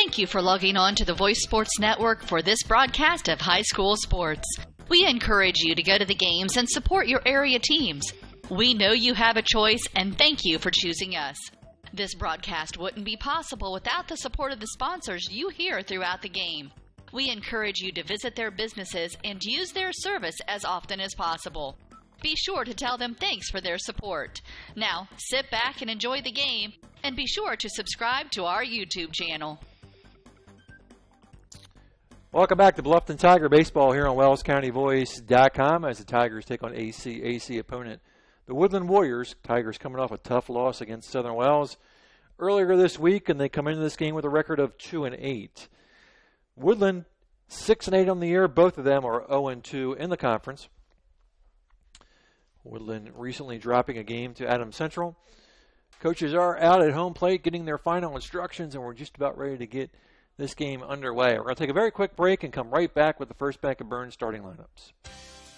Thank you for logging on to the Voice Sports Network for this broadcast of high school sports. We encourage you to go to the games and support your area teams. We know you have a choice, and thank you for choosing us. This broadcast wouldn't be possible without the support of the sponsors you hear throughout the game. We encourage you to visit their businesses and use their service as often as possible. Be sure to tell them thanks for their support. Now, sit back and enjoy the game, and be sure to subscribe to our YouTube channel. Welcome back to Bluffton Tiger Baseball here on WellsCountyVoice.com as the Tigers take on AC opponent, the Woodlan Warriors. Tigers coming off a tough loss against Southern Wells earlier this week, and they come into this game with a record of 2-8. Woodlan 6-8 on the year. Both of them are 0-2 in the conference. Woodlan recently dropping a game to Adams Central. Coaches are out at home plate getting their final instructions, and we're just about ready to get this game underway. We're going to take a very quick break and come right back with the First Bank of Bern starting lineups.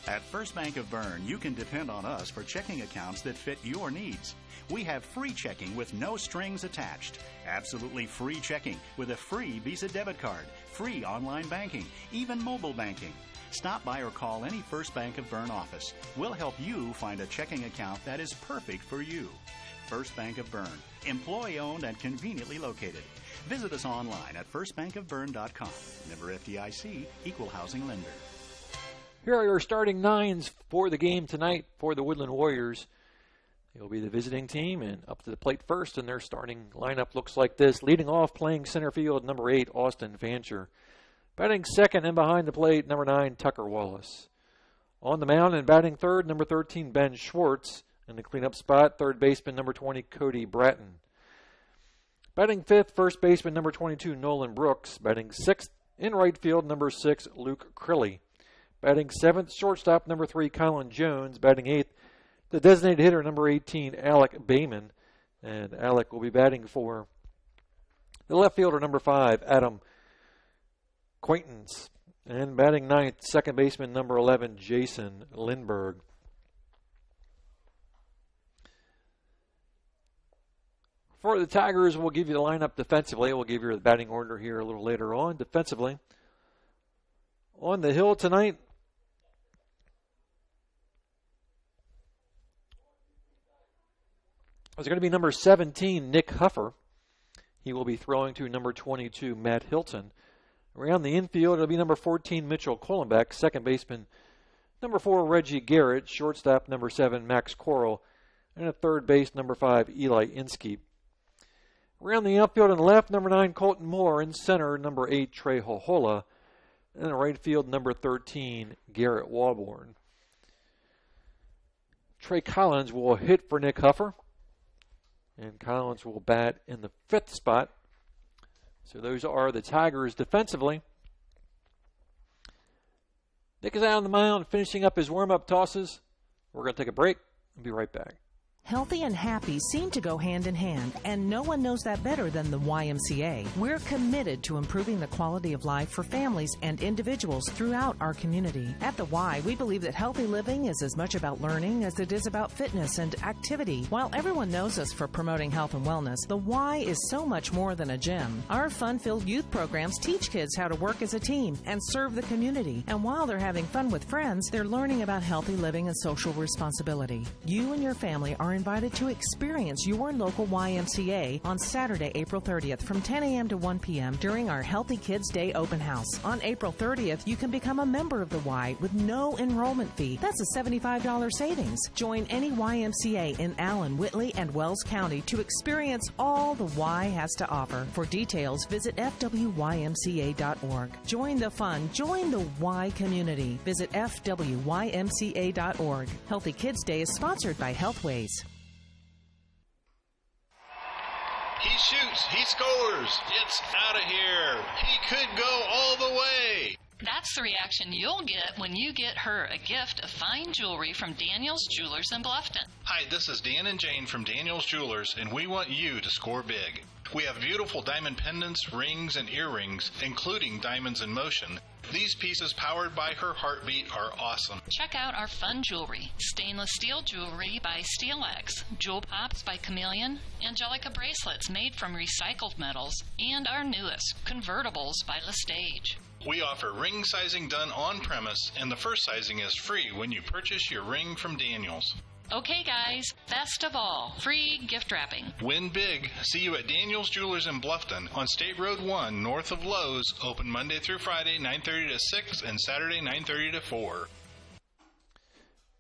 At First Bank of Bern, you can depend on us for checking accounts that fit your needs. We have free checking with no strings attached. Absolutely free checking with a free Visa debit card, free online banking, even mobile banking. Stop by or call any First Bank of Bern office. We'll help you find a checking account that is perfect for you. First Bank of Bern, employee-owned and conveniently located. Visit us online at firstbankofbern.com. Member FDIC, equal housing lender. Here are your starting nines for the game tonight for the Woodlan Warriors. They'll be the visiting team, and up to the plate first, and their starting lineup looks like this. Leading off, playing center field, number 8, Austin Fancher. Batting second and behind the plate, number 9, Tucker Wallace. On the mound and batting third, number 13, Ben Schwartz. In the cleanup spot, third baseman, number 20, Cody Bratton. Batting fifth, first baseman, number 22, Nolan Brooks. Batting sixth, in right field, number 6, Luke Crilly. Batting seventh, shortstop, number 3, Colin Jones. Batting eighth, the designated hitter, number 18, Alec Bayman. And Alec will be batting for the left fielder, number 5, Adam Quaintance. And batting ninth, second baseman, number 11, Jason Lindberg. For the Tigers, we'll give you the lineup defensively. We'll give you the batting order here a little later on. Defensively, on the hill tonight, there's going to be number 17, Nick Huffer. He will be throwing to number 22, Matt Hilton. Around the infield, it'll be number 14, Mitchell Kohlenbeck. Second baseman, number 4, Reggie Garrett. Shortstop, number 7, Max Coral. And at third base, number 5, Eli Inskeep. Around the outfield and left, number 9, Colton Moore. In center, number 8, Trey Hohola. And in right field, number 13, Garrett Walborn. Trey Collins will hit for Nick Huffer. And Collins will bat in the fifth spot. So those are the Tigers defensively. Nick is out on the mound, finishing up his warm-up tosses. We're going to take a break and be right back. Healthy and happy seem to go hand in hand, and no one knows that better than the YMCA. We're committed to improving the quality of life for families and individuals throughout our community. At the Y, we believe that healthy living is as much about learning as it is about fitness and activity. While everyone knows us for promoting health and wellness, the Y is so much more than a gym. Our fun-filled youth programs teach kids how to work as a team and serve the community. And while they're having fun with friends, they're learning about healthy living and social responsibility. You and your family are invited to experience your local YMCA on Saturday, April 30th from 10 a.m. to 1 p.m. during our Healthy Kids Day open house. On April 30th, you can become a member of the Y with no enrollment fee. That's a $75 savings. Join any YMCA in Allen, Whitley, and Wells County to experience all the Y has to offer. For details, visit fwymca.org. Join the fun. Join the Y community. Visit fwymca.org. Healthy Kids Day is sponsored by Healthways. He shoots. He scores. It's out of here. He could go all the way. That's the reaction you'll get when you get her a gift of fine jewelry from Daniel's Jewelers in Bluffton. Hi, this is Dan and Jane from Daniel's Jewelers, and we want you to score big. We have beautiful diamond pendants, rings, and earrings, including diamonds in motion, These pieces, powered by her heartbeat, are awesome. Check out our fun jewelry. Stainless steel jewelry by SteelX, Jewel Pops by Chameleon, Angelica bracelets made from recycled metals, and our newest, convertibles by Lestage. We offer ring sizing done on premise, and the first sizing is free when you purchase your ring from Daniels. Okay, guys, best of all, free gift wrapping. Win big. See you at Daniels Jewelers in Bluffton on State Road 1 north of Lowe's. Open Monday through Friday, 9:30 to 6, and Saturday, 9:30 to 4.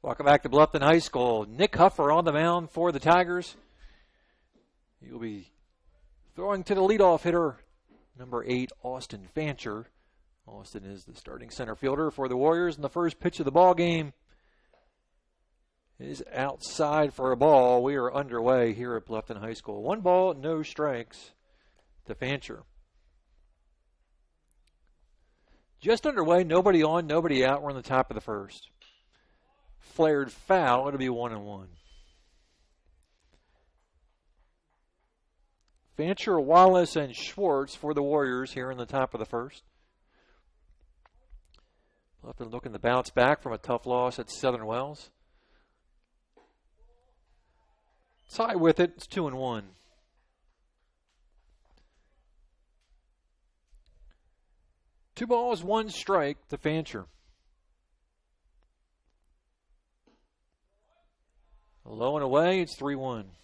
Welcome back to Bluffton High School. Nick Huffer on the mound for the Tigers. He'll be throwing to the leadoff hitter, number 8, Austin Fancher. Austin is the starting center fielder for the Warriors, and the first pitch of the ball game is outside for a ball. We are underway here at Bluffton High School. 1 ball, no strikes to Fancher. Just underway, nobody on, nobody out. We're on the top of the first. Flared foul, it'll be 1-1. Fancher, Wallace, and Schwartz for the Warriors here in the top of the first. Bluffton looking to bounce back from a tough loss at Southern Wells. Tie with it. It's 2-1. Two balls, one strike to Fancher. Low and away. It's 3-1.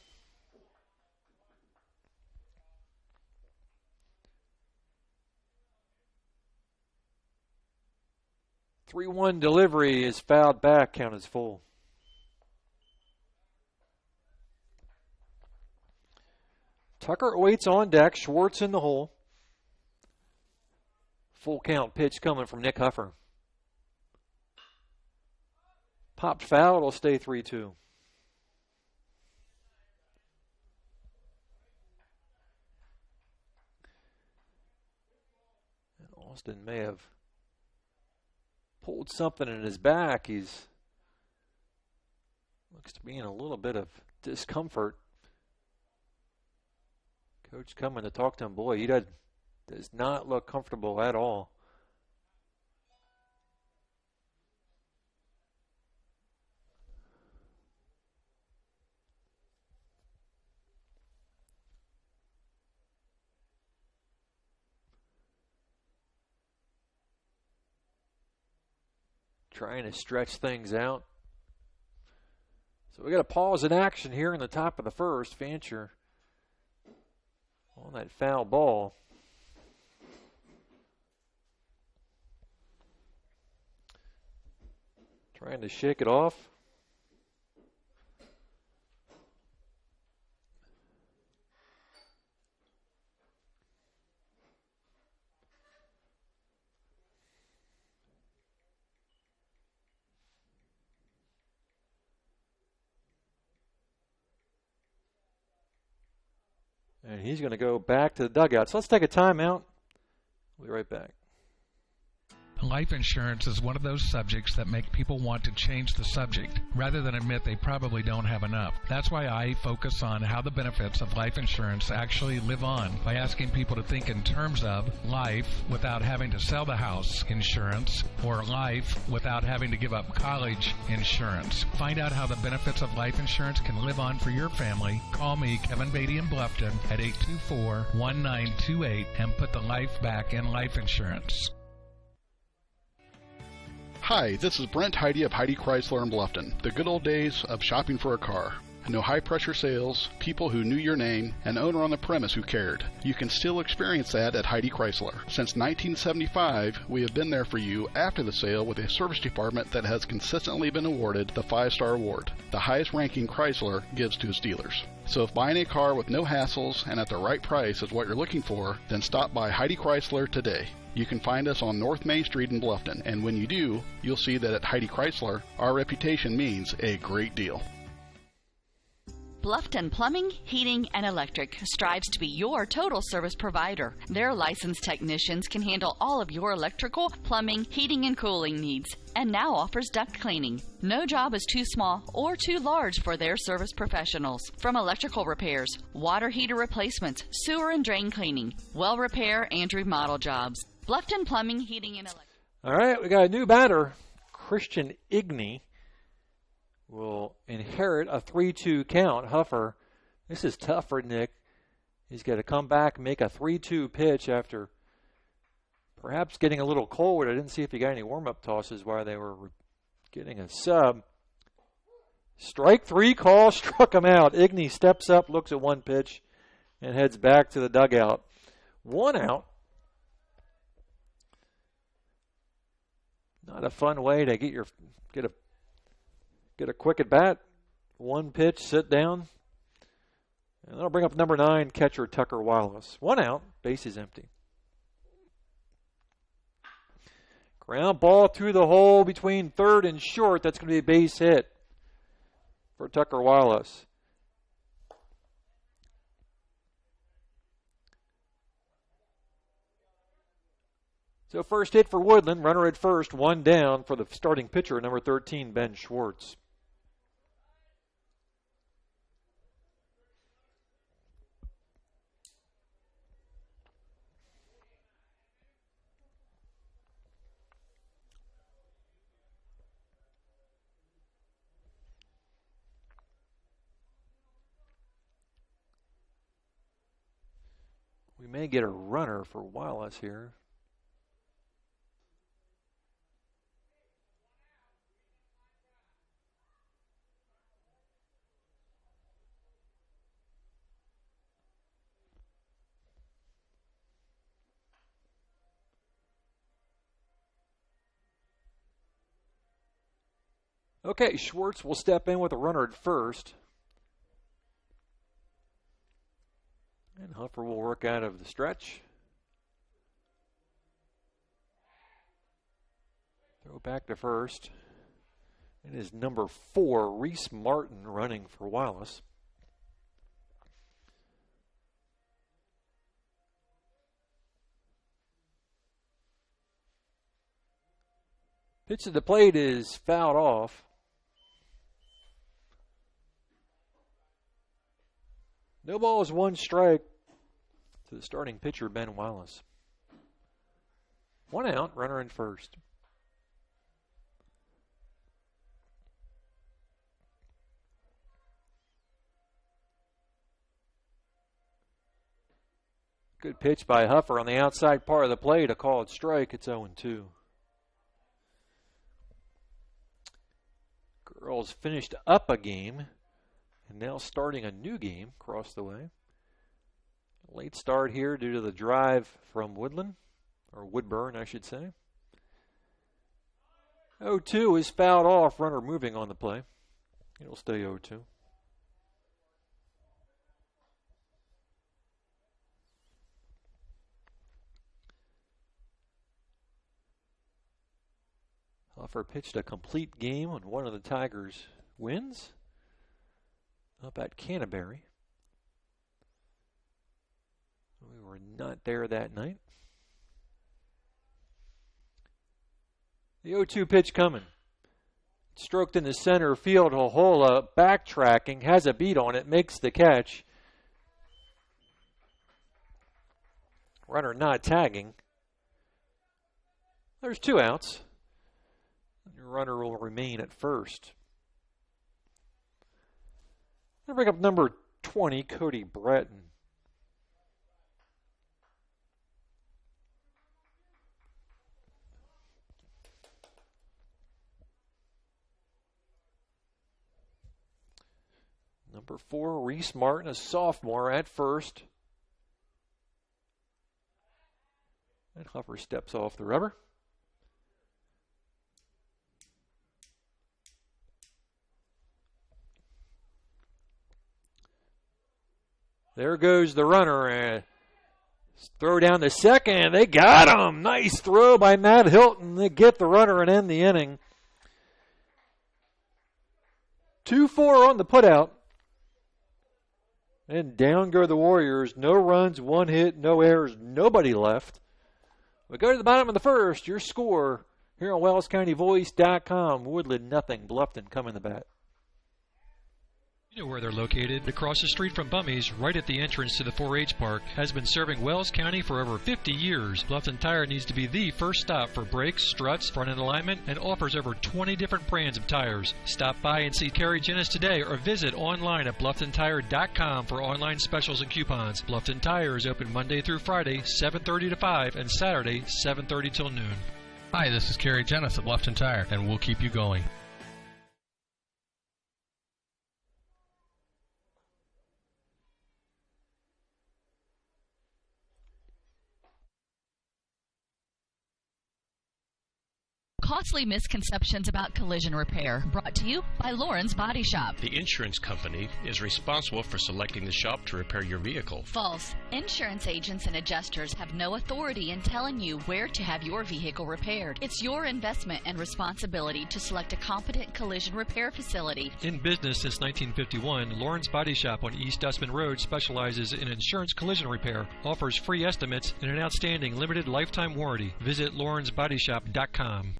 Three-one delivery is fouled back. Count is full. Tucker waits on deck. Schwartz in the hole. Full count pitch coming from Nick Huffer. Popped foul. It'll stay 3-2. And Austin may have pulled something in his back. He's looks to be in a little bit of discomfort. Coach coming to talk to him. Boy, he does not look comfortable at all. Trying to stretch things out. So we got a pause in action here in the top of the first. Fancher on that foul ball. Trying to shake it off. And he's going to go back to the dugout. So let's take a timeout. We'll be right back. Life insurance is one of those subjects that make people want to change the subject rather than admit they probably don't have enough. That's why I focus on how the benefits of life insurance actually live on by asking people to think in terms of life without having to sell the house insurance or life without having to give up college insurance. Find out how the benefits of life insurance can live on for your family. Call me, Kevin Beatty in Bluffton at 824-1928 and put the life back in life insurance. Hi, this is Brent Heidi of Heidi Chrysler in Bluffton. The good old days of shopping for a car. No high-pressure sales, people who knew your name, an owner on the premise who cared. You can still experience that at Heidi Chrysler. Since 1975, we have been there for you after the sale with a service department that has consistently been awarded the 5-star award, the highest ranking Chrysler gives to its dealers. So if buying a car with no hassles and at the right price is what you're looking for, then stop by Heidi Chrysler today. You can find us on North Main Street in Bluffton, and when you do, you'll see that at Heidi Chrysler, our reputation means a great deal. Bluffton Plumbing, Heating, and Electric strives to be your total service provider. Their licensed technicians can handle all of your electrical, plumbing, heating, and cooling needs, and now offers duct cleaning. No job is too small or too large for their service professionals. From electrical repairs, water heater replacements, sewer and drain cleaning, well repair, and remodel jobs. Bluffton Plumbing, Heating, and Electric. All right, we got a new batter. Christian Igney will inherit a 3-2 count. Huffer, this is tough for Nick. He's got to come back and make a 3-2 pitch after perhaps getting a little cold. I didn't see if he got any warm-up tosses while they were getting a sub. Strike 3 call struck him out. Igney steps up, looks at one pitch, and heads back to the dugout. 1 out. Not a fun way to get a quick at bat. 1 pitch, sit down. And that'll bring up number 9, catcher Tucker Wallace. 1 out, base is empty. Ground ball through the hole between third and short. That's going to be a base hit for Tucker Wallace. So first hit for Woodlan, runner at first, 1 down for the starting pitcher, number 13, Ben Schwartz. We may get a runner for Wallace here. Okay, Schwartz will step in with a runner at first. And Huffer will work out of the stretch. Throw back to first. It is number 4, Reese Martin, running for Wallace. Pitch to the plate is fouled off. No balls, 1 strike to the starting pitcher, Ben Wallace. 1 out, runner in first. Good pitch by Huffer on the outside part of the plate. A called strike. It's 0-2. Girls finished up a game and now starting a new game across the way. Late start here due to the drive from Woodlan, or Woodburn, I should say. 0-2 is fouled off. Runner moving on the play. It'll stay 0-2. Huffer pitched a complete game on one of the Tigers' wins up at Canterbury. We were not there that night. The 0-2 pitch coming. Stroked in the center field. Hohola backtracking, has a beat on it, makes the catch. Runner not tagging. There's 2 outs. Your runner will remain at first. I'll bring up number 20, Cody Breton. Number 4, Reese Martin, a sophomore at first. And Huffer steps off the rubber. There goes the runner. And throw down the second. They got him. Nice throw by Matt Hilton. They get the runner and end the inning. 2-4 on the putout. And down go the Warriors. No runs, 1 hit, no errors, nobody left. We go to the bottom of the first. Your score here on WellsCountyVoice.com. Woodlan 0, Bluffton coming the bat. You know where they're located. Across the street from Bummy's, right at the entrance to the 4-H park, has been serving Wells County for over 50 years. Bluffton Tire needs to be the first stop for brakes, struts, front-end alignment, and offers over 20 different brands of tires. Stop by and see Kerry Jennis today or visit online at BlufftonTire.com for online specials and coupons. Bluffton Tire is open Monday through Friday, 7:30 to 5, and Saturday, 7:30 till noon. Hi, this is Kerry Jennis at Bluffton Tire, and we'll keep you going. Costly misconceptions about collision repair. Brought to you by Lauren's Body Shop. The insurance company is responsible for selecting the shop to repair your vehicle. False. Insurance agents and adjusters have no authority in telling you where to have your vehicle repaired. It's your investment and responsibility to select a competent collision repair facility. In business since 1951, Lauren's Body Shop on East Dustman Road specializes in insurance collision repair, offers free estimates, and an outstanding limited lifetime warranty. Visit laurensbodyshop.com.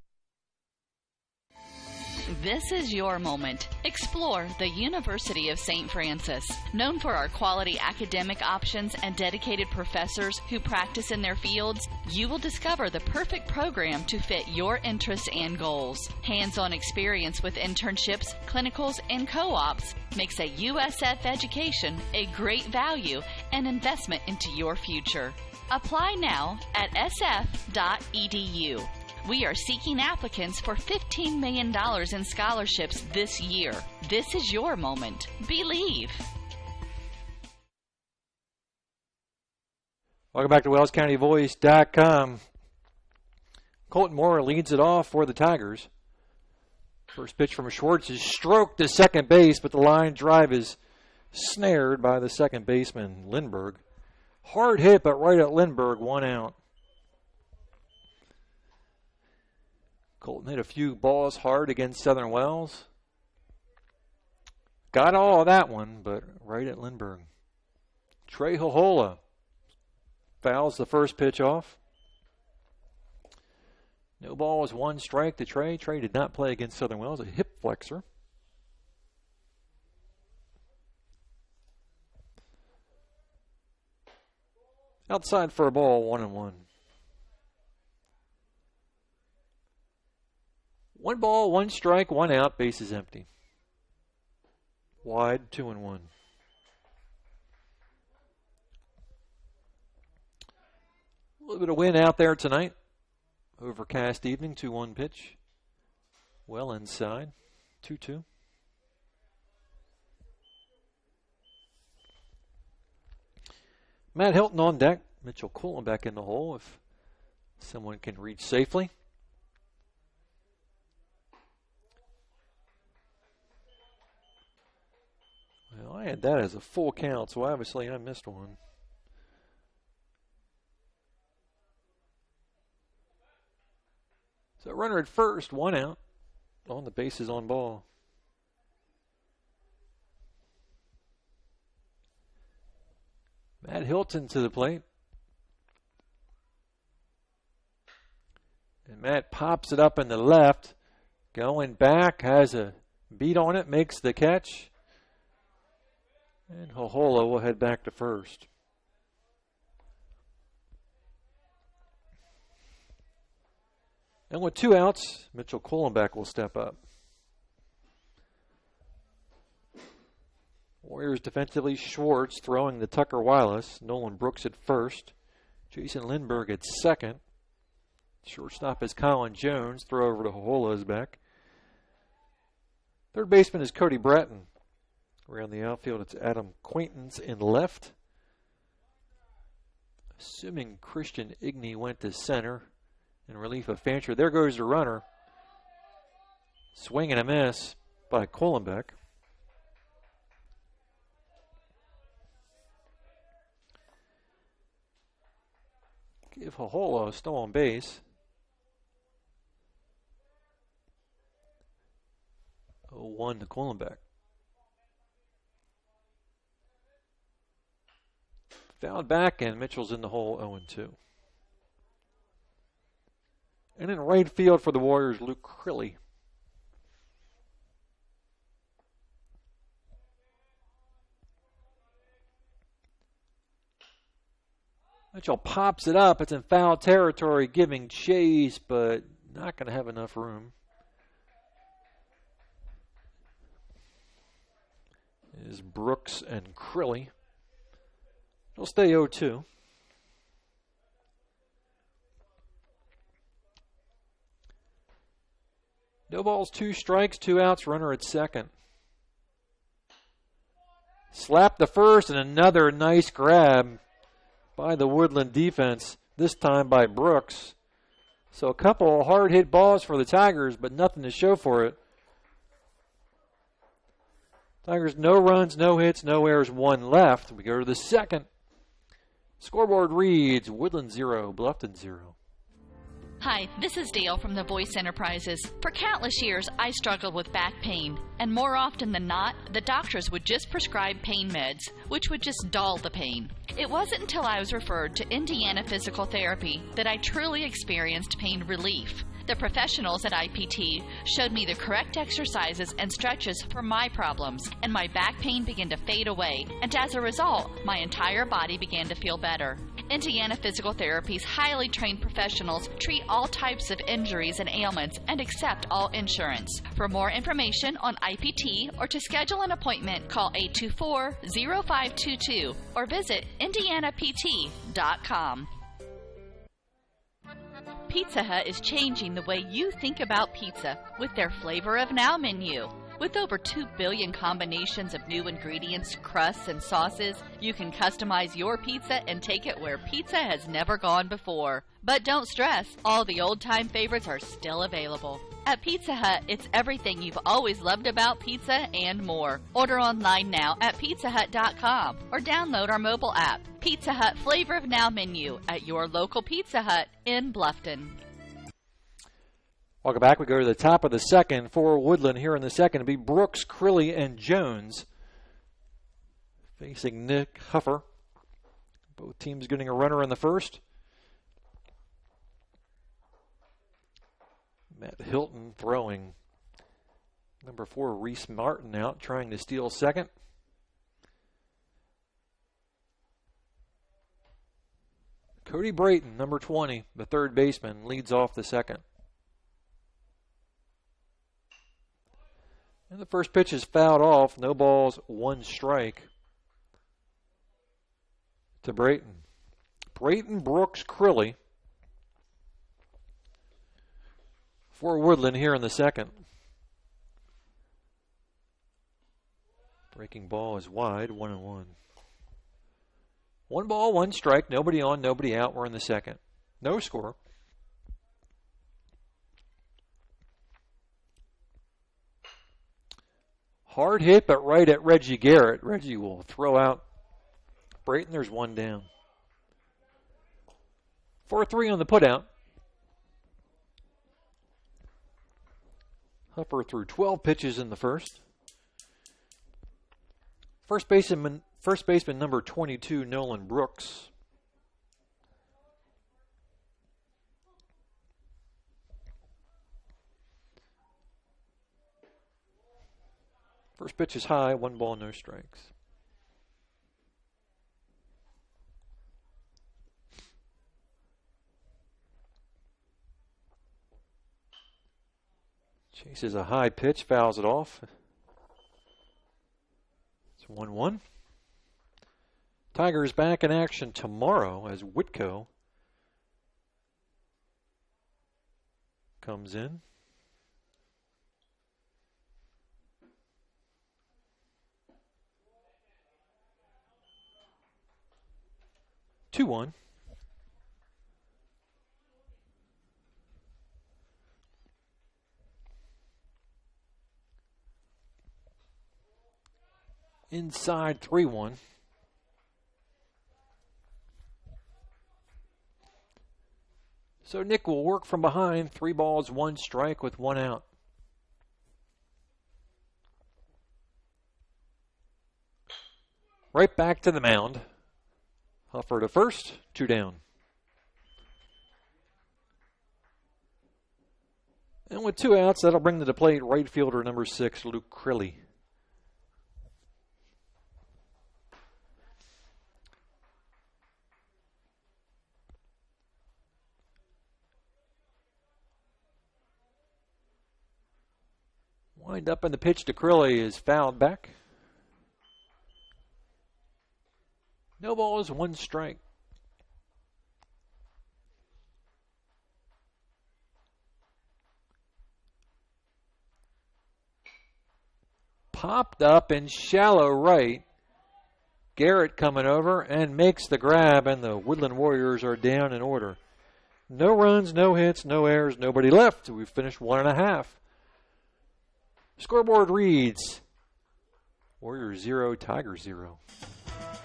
This is your moment. Explore the University of St. Francis. Known for our quality academic options and dedicated professors who practice in their fields, you will discover the perfect program to fit your interests and goals. Hands-on experience with internships, clinicals, and co-ops makes a USF education a great value and investment into your future. Apply now at sf.edu. We are seeking applicants for $15 million in scholarships this year. This is your moment. Believe. Welcome back to WellsCountyVoice.com. Colton Moore leads it off for the Tigers. First pitch from Schwartz is stroked to second base, but the line drive is snared by the second baseman, Lindbergh. Hard hit, but right at Lindbergh, 1 out. Colton hit a few balls hard against Southern Wells. Got all of that one, but right at Lindbergh. Trey Hohola fouls the first pitch off. No balls, 1 strike to Trey. Trey did not play against Southern Wells, a hip flexor. Outside for a ball, 1-1. 1 ball, 1 strike, 1 out, bases empty. Wide, 2-1. A little bit of wind out there tonight. Overcast evening, 2-1 pitch. Well inside, 2-2. Matt Hilton on deck. Mitchell Coolin back in the hole if someone can reach safely. Well, I had that as a full count, so obviously I missed one. So runner at first, 1 out. On the bases on ball. Matt Hilton to the plate. And Matt pops it up in the left. Going back, has a beat on it, makes the catch. And Hohola will head back to first. And with 2 outs, Mitchell Kohlenbeck will step up. Warriors defensively, Schwartz throwing to Tucker Wireless. Nolan Brooks at first. Jason Lindbergh at second. Shortstop is Colin Jones. Throw over to Hohola is back. Third baseman is Cody Bratton. Around the outfield, it's Adam Quaintance in left. Assuming Christian Igney went to center in relief of Fancher. There goes the runner. Swing and a miss by Kohlenbeck. Give Hohola a stolen base. 0-1 to Kohlenbeck. Fouled back, and Mitchell's in the hole, 0-2. And in right field for the Warriors, Luke Crilly. Mitchell pops it up. It's in foul territory, giving chase, but not going to have enough room. It is Brooks and Crilly. They'll stay 0-2. No balls, 2 strikes, 2 outs, runner at second. Slap the first and another nice grab by the Woodland defense, this time by Brooks. So a couple of hard hit balls for the Tigers, but nothing to show for it. Tigers no runs, no hits, no errors, 1 left. We go to the second. Scoreboard reads Woodland 0, Bluffton 0. Hi, this is Dale from the Voice Enterprises. For countless years, I struggled with back pain, and more often than not, the doctors would just prescribe pain meds, which would just dull the pain. It wasn't until I was referred to Indiana Physical Therapy that I truly experienced pain relief. The professionals at IPT showed me the correct exercises and stretches for my problems, and my back pain began to fade away, and as a result, my entire body began to feel better. Indiana Physical Therapy's highly trained professionals treat all types of injuries and ailments and accept all insurance. For more information on IPT or to schedule an appointment, call 824-0522 or visit indianapt.com. Pizza Hut is changing the way you think about pizza with their Flavor of Now menu. With over 2 billion combinations of new ingredients, crusts, and sauces, you can customize your pizza and take it where pizza has never gone before. But don't stress, all the old-time favorites are still available. At Pizza Hut, it's everything you've always loved about pizza and more. Order online now at pizzahut.com or download our mobile app. Pizza Hut Flavor of Now menu at your local Pizza Hut in Bluffton. Welcome back. We go to the top of the second for Woodland here in the second. It'll be Brooks, Crilly, and Jones facing Nick Huffer. Both teams getting a runner in the first. Matt Hilton throwing. Number 4, Reese Martin out, trying to steal second. Cody Brayton, number 20, the third baseman, leads off the second. And the first pitch is fouled off. No balls, 1 strike to Brayton. Brayton, Brooks, Crilly for Woodland here in the second. Breaking ball is wide, 1-1. 1 ball, 1 strike. Nobody on, nobody out. We're in the second. No score. Hard hit, but right at Reggie Garrett. Reggie will throw out Brayton. There's 1 down. 4-3 on the putout. Huffer threw 12 pitches in the first. First baseman number 22, Nolan Brooks. First pitch is high, 1 ball, no strikes. Chases a high pitch, fouls it off. It's 1-1. Tigers back in action tomorrow as Whitco comes in. Two-one. Inside 3-1. So Nick will work from behind. 3 balls, 1 strike with 1 out. Right back to the mound. Huffer to first, 2 down. And with 2 outs, that'll bring to the plate right fielder number 6, Luke Crilly. Wind up, and the pitch to Crilly is fouled back. No balls, 1 strike. Popped up in shallow right. Garrett coming over and makes the grab, and the Woodland Warriors are down in order. No runs, no hits, no errors, nobody left. We've finished 1.5. Scoreboard reads Warriors 0, Tigers 0.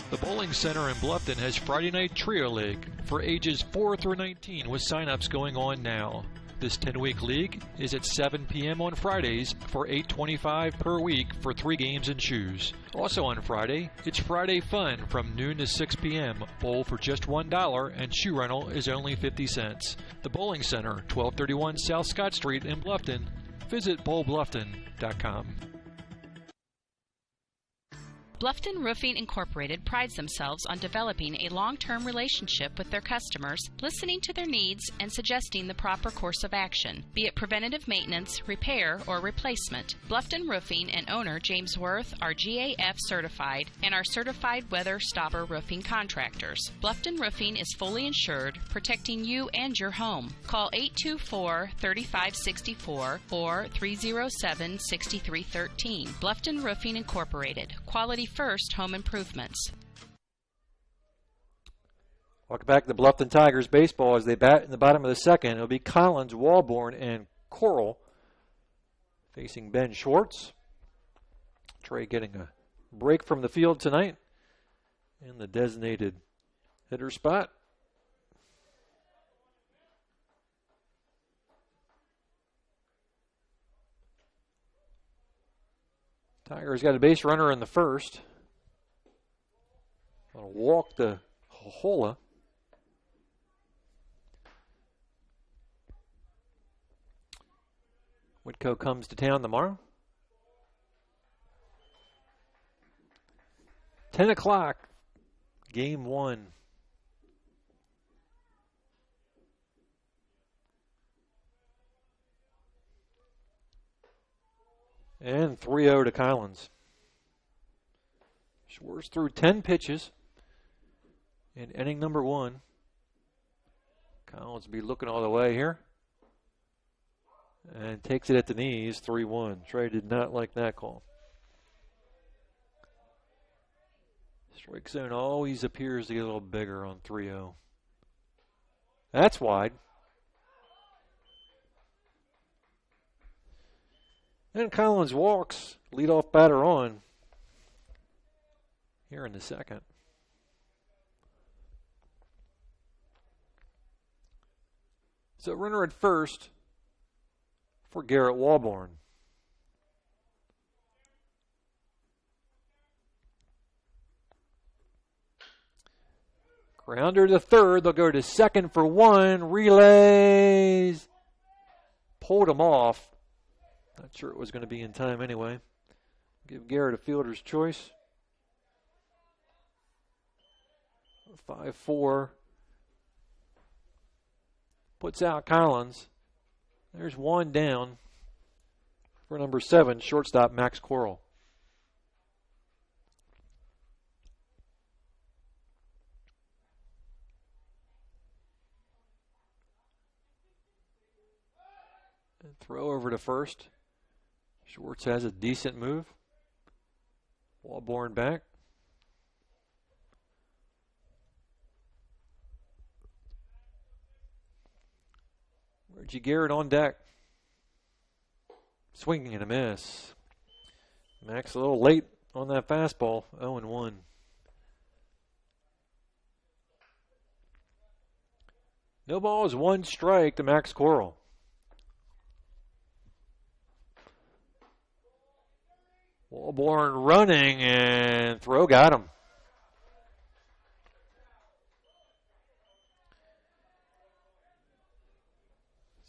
The Bowling Center in Bluffton has Friday Night Trio League for ages 4 through 19 with sign-ups going on now. This 10-week league is at 7 p.m. on Fridays for $8.25 per week for 3 games and shoes. Also on Friday, it's Friday Fun from noon to 6 p.m. Bowl for just $1 and shoe rental is only 50 cents. The Bowling Center, 1231 South Scott Street in Bluffton. Visit bowlbluffton.com. Bluffton Roofing Incorporated prides themselves on developing a long-term relationship with their customers, listening to their needs and suggesting the proper course of action, be it preventative maintenance, repair, or replacement. Bluffton Roofing and owner James Worth are GAF certified and are certified weather stopper roofing contractors. Bluffton Roofing is fully insured, protecting you and your home. Call 824-3564 or 307-6313. Bluffton Roofing Incorporated. Quality first home improvements. Welcome back to the Bluffton Tigers baseball as they bat in the bottom of the second. It'll be Collins, Walborn, and Coral facing Ben Schwartz. Trey getting a break from the field tonight in the designated hitter spot. Tigers got a base runner in the first. Gonna walk the Hola. Whitco comes to town tomorrow. 10 o'clock, game 1. And 3-0 to Collins. Schwartz threw 10 pitches in inning number 1. Collins will be looking all the way here. And takes it at the knees, 3-1. Trey did not like that call. Strike zone always appears to get a little bigger on 3-0. That's wide. And Collins walks, leadoff batter on here in the second. So runner at first for Garrett Walborn. Grounder to third. They'll go to second for 1. Relays. Pulled him off. Not sure it was going to be in time anyway. Give Garrett a fielder's choice. 5-4. Puts out Collins. There's 1 down for number 7, shortstop Max Coral. And throw over to first. Schwartz has a decent move. Walborn back. Reggie Garrett on deck. Swinging and a miss. Max a little late on that fastball. 0-1. No balls, 1 strike to Max Coral. Walborn running, and throw got him.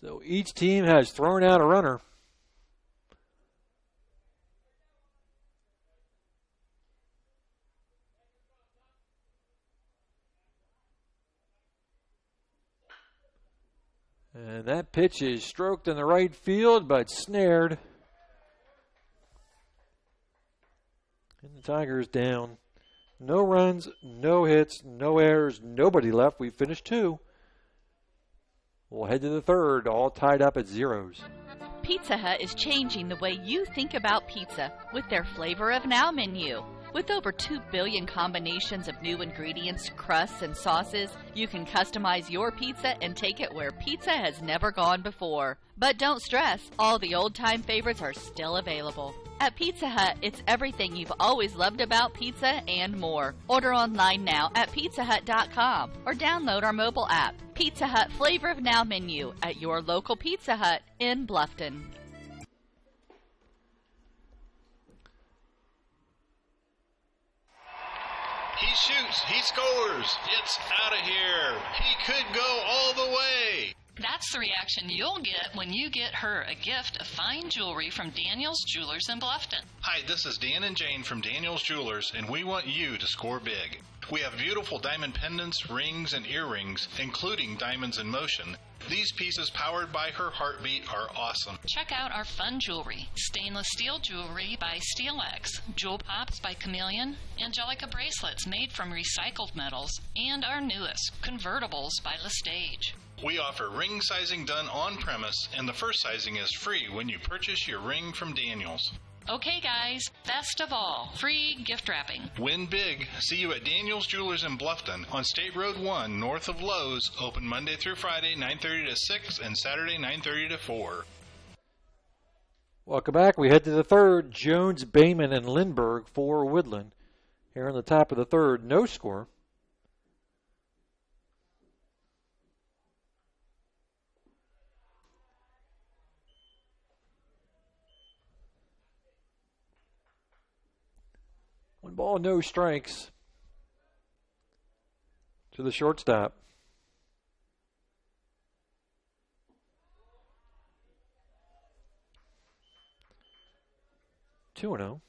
So each team has thrown out a runner. And that pitch is stroked in the right field, but snared And the Tigers down. No runs, no hits, no errors, nobody left. We finished 2. We'll head to the third, all tied up at 0s. Pizza Hut is changing the way you think about pizza with their Flavor of Now menu. With over 2 billion combinations of new ingredients, crusts, and sauces, you can customize your pizza and take it where pizza has never gone before. But don't stress, all the old-time favorites are still available. At Pizza Hut, it's everything you've always loved about pizza and more. Order online now at pizzahut.com or download our mobile app. Pizza Hut Flavor of Now menu at your local Pizza Hut in Bluffton. He shoots, he scores, it's out of here. He could go all the way. That's the reaction you'll get when you get her a gift of fine jewelry from Daniel's Jewelers in Bluffton. Hi, this is Dan and Jane from Daniel's Jewelers, and we want you to score big. We have beautiful diamond pendants, rings, and earrings, including diamonds in motion. These pieces, powered by her heartbeat, are awesome. Check out our fun jewelry. Stainless steel jewelry by SteelX, jewel pops by Chameleon, Angelica bracelets made from recycled metals, and our newest, convertibles by Lestage. We offer ring sizing done on premise, and the first sizing is free when you purchase your ring from Daniel's. Okay, guys, best of all, free gift wrapping. Win big. See you at Daniel's Jewelers in Bluffton on State Road 1 north of Lowe's, open Monday through Friday, 9:30 to 6, and Saturday, 9:30 to 4. Welcome back. We head to the third. Jones, Bayman, and Lindbergh for Woodlan. Here on the top of the third, no score. One ball, no strikes to the shortstop. Two and 0.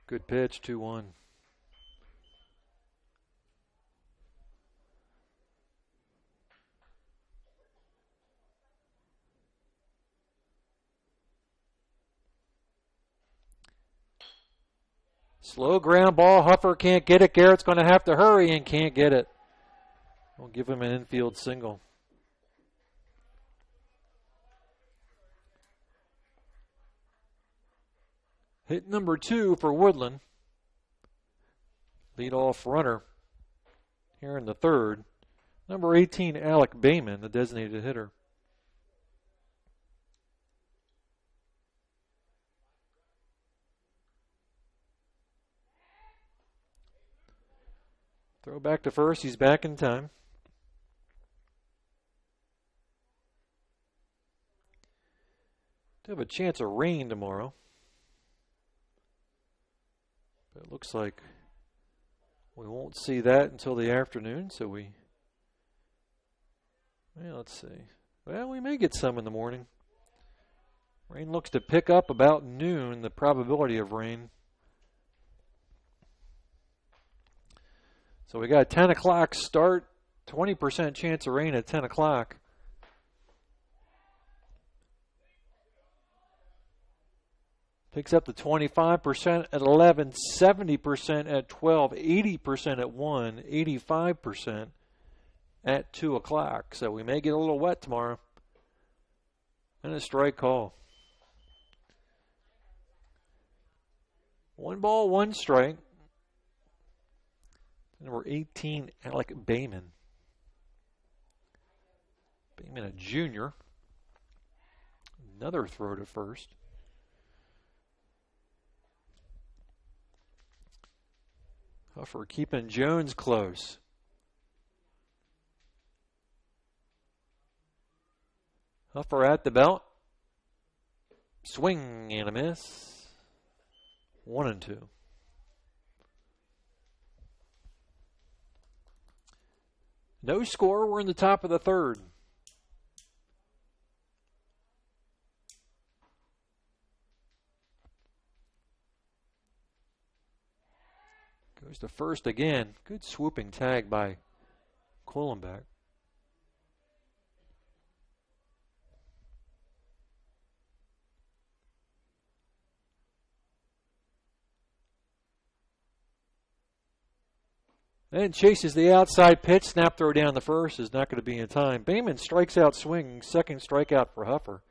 Good pitch, 2-1. Slow ground ball. Huffer can't get it. Garrett's going to have to hurry and can't get it. We'll give him an infield single. Hit number 2 for Woodlan. Leadoff runner here in the third. Number 18, Alec Bayman, the designated hitter. Throw back to first. He's back in time. Do have a chance of rain tomorrow. But it looks like we won't see that until the afternoon. So let's see. Well, we may get some in the morning. Rain looks to pick up about noon, the probability of rain. So we got a 10 o'clock start, 20% chance of rain at 10 o'clock. Picks up to 25% at 11, 70% at 12, 80% at 1, 85% at 2 o'clock. So we may get a little wet tomorrow. And a strike call. 1 ball, 1 strike. Number 18, Alec Bayman. Bayman, a junior. Another throw to first. Huffer keeping Jones close. Huffer at the belt. Swing and a miss. 1-2. No score. We're in the top of the third. Goes There's the first again. Good swooping tag by Quillenbeck. And chases the outside pitch. Snap throw down the first is not going to be in time. Bayman strikes out swinging. Second strikeout for Huffer.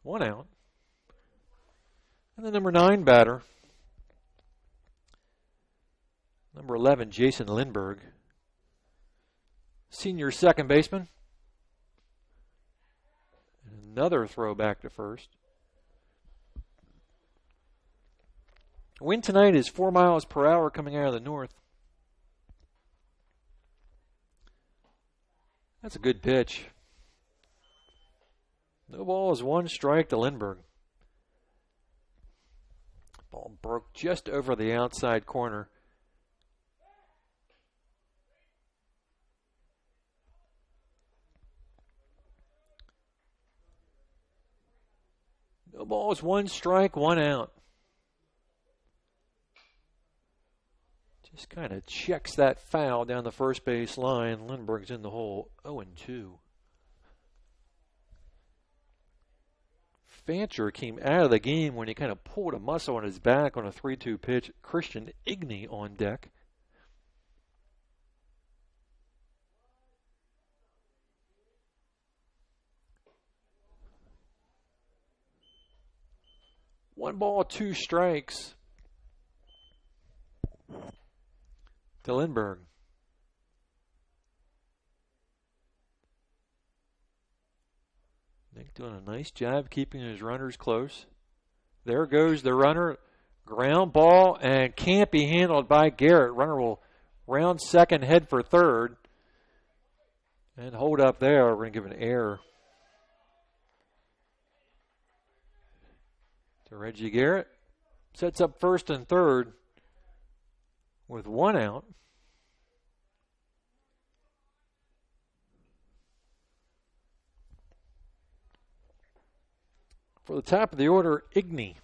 1 out. And the number 9 batter, number 11, Jason Lindberg. Senior second baseman. Another throw back to first. Wind tonight is 4 miles per hour coming out of the north. That's a good pitch. No ball is 1 strike to Lindberg. Ball broke just over the outside corner. No ball is 1 strike, 1 out. Just kind of checks that foul down the first base line. Lindberg's in the hole, 0-2. Fancher came out of the game when he kind of pulled a muscle on his back on a 3-2 pitch. Christian Igny on deck. One ball, 2 strikes to Lindberg. Nick doing a nice job keeping his runners close. There goes the runner. Ground ball and can't be handled by Garrett. Runner will round second, head for third. And hold up there. We're going to give an error to Reggie Garrett. Sets up first and third with 1 out. For the top of the order, Igny.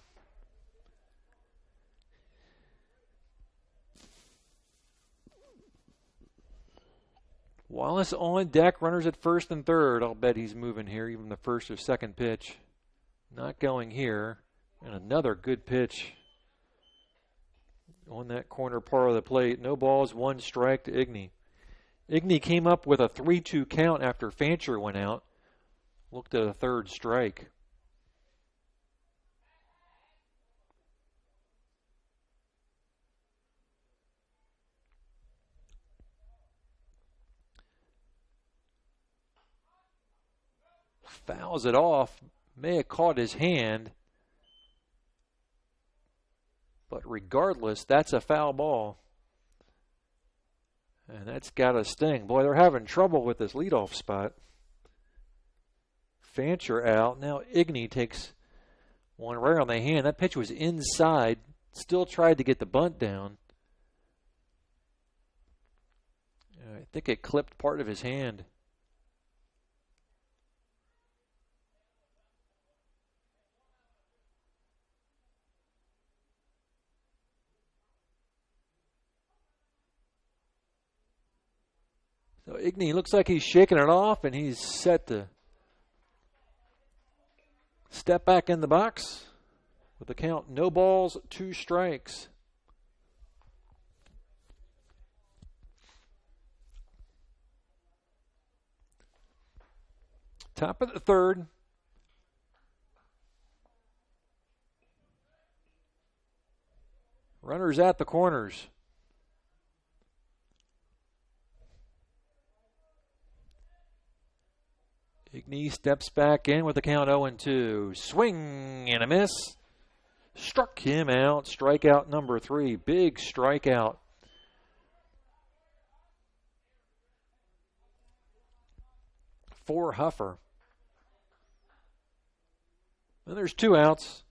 Wallace on deck, runners at first and third. I'll bet he's moving here, even the first or second pitch. Not going here. And another good pitch on that corner part of the plate. No balls, 1 strike to Igny. Igny came up with a 3-2 count after Fancher went out. Looked at a third strike. Fouls it off. May have caught his hand. But regardless, that's a foul ball. And that's got a sting. Boy, they're having trouble with this leadoff spot. Fancher out. Now Igny takes one right on the hand. That pitch was inside. Still tried to get the bunt down. I think it clipped part of his hand. So Igny looks like he's shaking it off, and he's set to step back in the box with the count. No balls, 2 strikes. Top of the third. Runners at the corners. Igny steps back in with the count 0-2. Swing and a miss. Struck him out. Strikeout number 3. Big strikeout. For Huffer. And there's 2 outs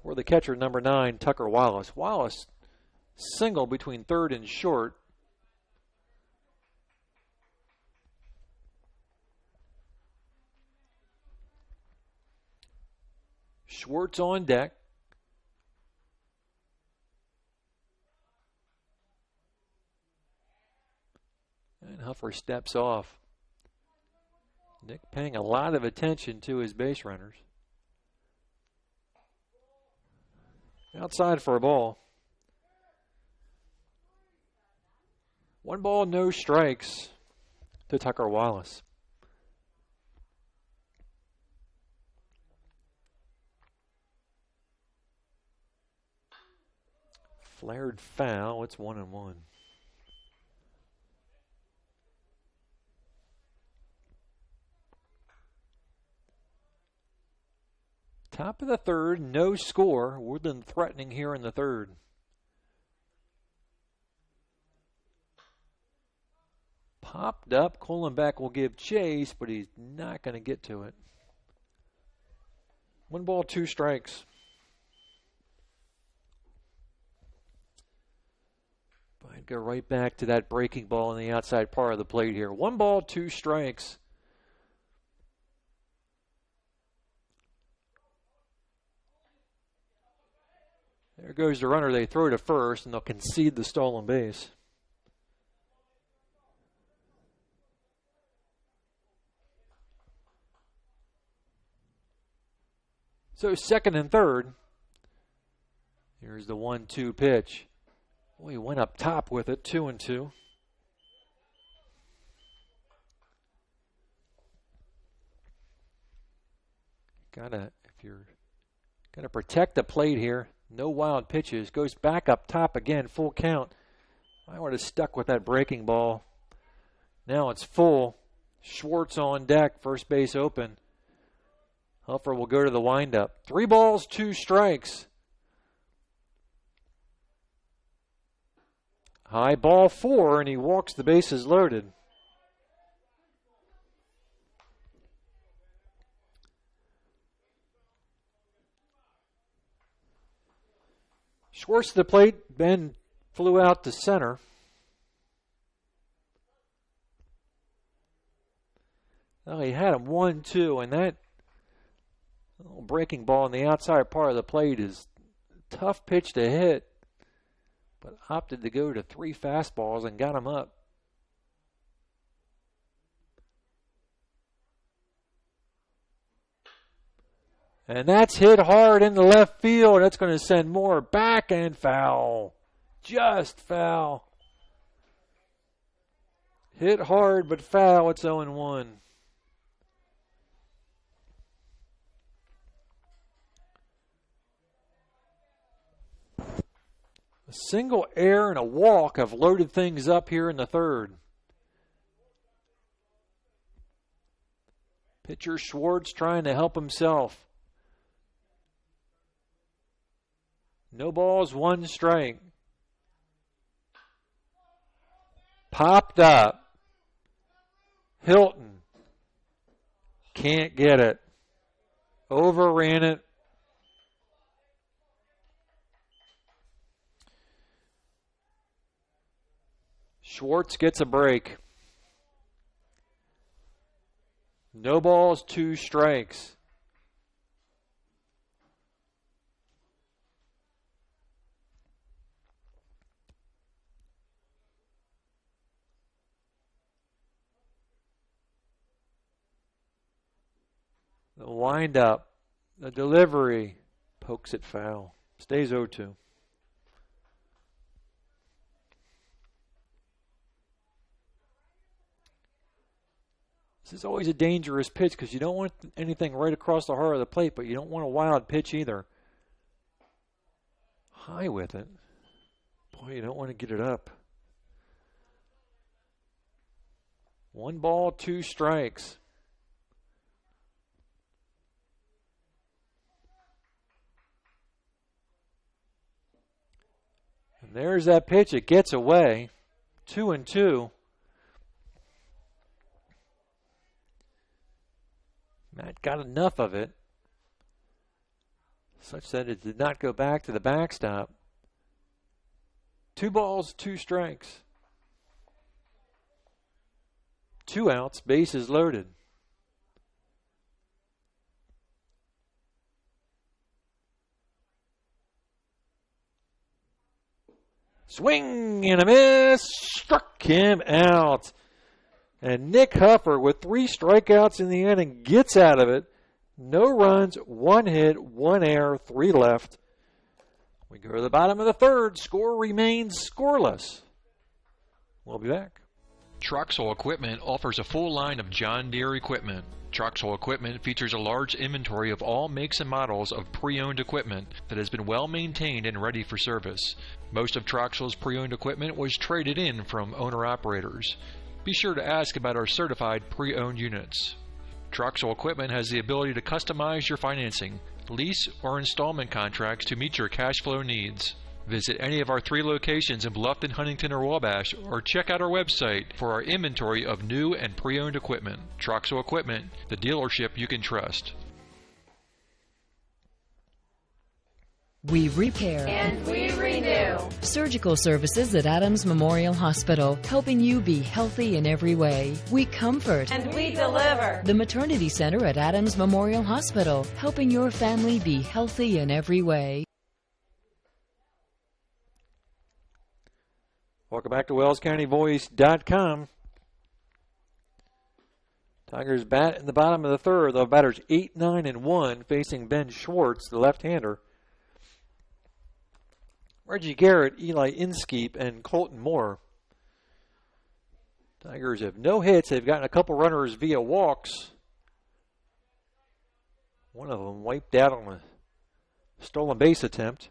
for the catcher, number 9, Tucker Wallace. Wallace single between third and short. Schwartz on deck. And Huffer steps off. Nick paying a lot of attention to his base runners. Outside for a ball. 1 ball, no strikes to Tucker Wallace. Flared foul. It's 1-1. Top of the third, no score. Woodlan threatening here in the third. Popped up. Kohlenbeck will give chase, but he's not going to get to it. 1 ball, 2 strikes. I'd go right back to that breaking ball on the outside part of the plate here. 1 ball, 2 strikes. There goes the runner. They throw to first, and they'll concede the stolen base. So second and third. Here's the 1-2 pitch. Well, he went up top with it, 2-2. If you're gotta protect the plate here. No wild pitches. Goes back up top again, full count. I would have stuck with that breaking ball. Now it's full. Schwartz on deck, first base open. Huffer will go to the windup. 3 balls, 2 strikes. High ball 4, and he walks the bases loaded. Schwartz to the plate. Ben flew out to center. Well, he had him 1-2, and that little breaking ball on the outside part of the plate is a tough pitch to hit, but opted to go to 3 fastballs and got him up. And that's hit hard in the left field. That's going to send more back and foul. Just foul. Hit hard but foul. It's 0-1. A single error and a walk have loaded things up here in the third. Pitcher Schwartz trying to help himself. No balls, 1 strike. Popped up. Hilton. Can't get it. Overran it. Schwartz gets a break. No balls, 2 strikes. The windup, the delivery, pokes it foul. Stays 0-2. This is always a dangerous pitch because you don't want anything right across the heart of the plate, but you don't want a wild pitch either. High with it. Boy, you don't want to get it up. 1 ball, 2 strikes. And there's that pitch. It gets away. 2-2. Matt got enough of it such that it did not go back to the backstop. 2 balls, 2 strikes. 2 outs, bases loaded. Swing and a miss. Struck him out. And Nick Huffer with 3 strikeouts in the inning gets out of it. No runs, 1 hit, 1 error, 3 left. We go to the bottom of the third. Score remains scoreless. We'll be back. Troxel Equipment offers a full line of John Deere equipment. Troxel Equipment features a large inventory of all makes and models of pre-owned equipment that has been well maintained and ready for service. Most of Troxel's pre-owned equipment was traded in from owner-operators. Be sure to ask about our certified pre-owned units. Troxel Equipment has the ability to customize your financing, lease, or installment contracts to meet your cash flow needs. Visit any of our 3 locations in Bluffton, Huntington, or Wabash, or check out our website for our inventory of new and pre-owned equipment. Troxel Equipment, the dealership you can trust. We repair and we renew. Surgical services at Adams Memorial Hospital, helping you be healthy in every way. We comfort and we deliver. The Maternity Center at Adams Memorial Hospital, helping your family be healthy in every way. Welcome back to WellsCountyVoice.com. Tigers bat in the bottom of the third. The batters 8, 9, and 1 facing Ben Schwartz, the left-hander. Reggie Garrett, Eli Inskeep, and Colton Moore. Tigers have no hits. They've gotten a couple runners via walks. One of them wiped out on a stolen base attempt.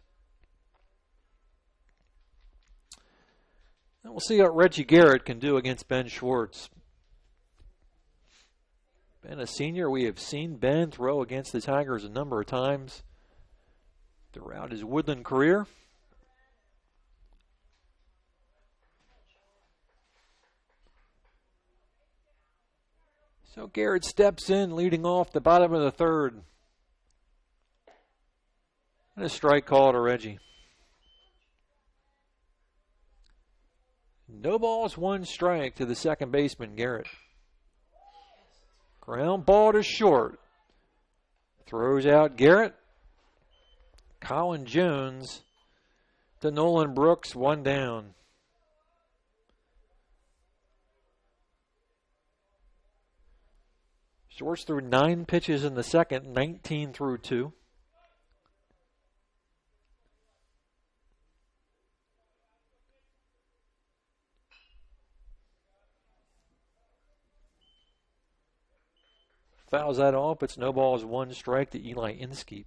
And we'll see what Reggie Garrett can do against Ben Schwartz. Ben, a senior, we have seen Ben throw against the Tigers a number of times throughout his Woodland career. So Garrett steps in, leading off the bottom of the third. And a strike call to Reggie. No balls, 1 strike to the second baseman, Garrett. Ground ball to short. Throws out Garrett. Colin Jones to Nolan Brooks, 1 down. Schwartz threw 9 pitches in the second, 19 through 2. Fouls that off. It's no balls, 1 strike to Eli Inskeep.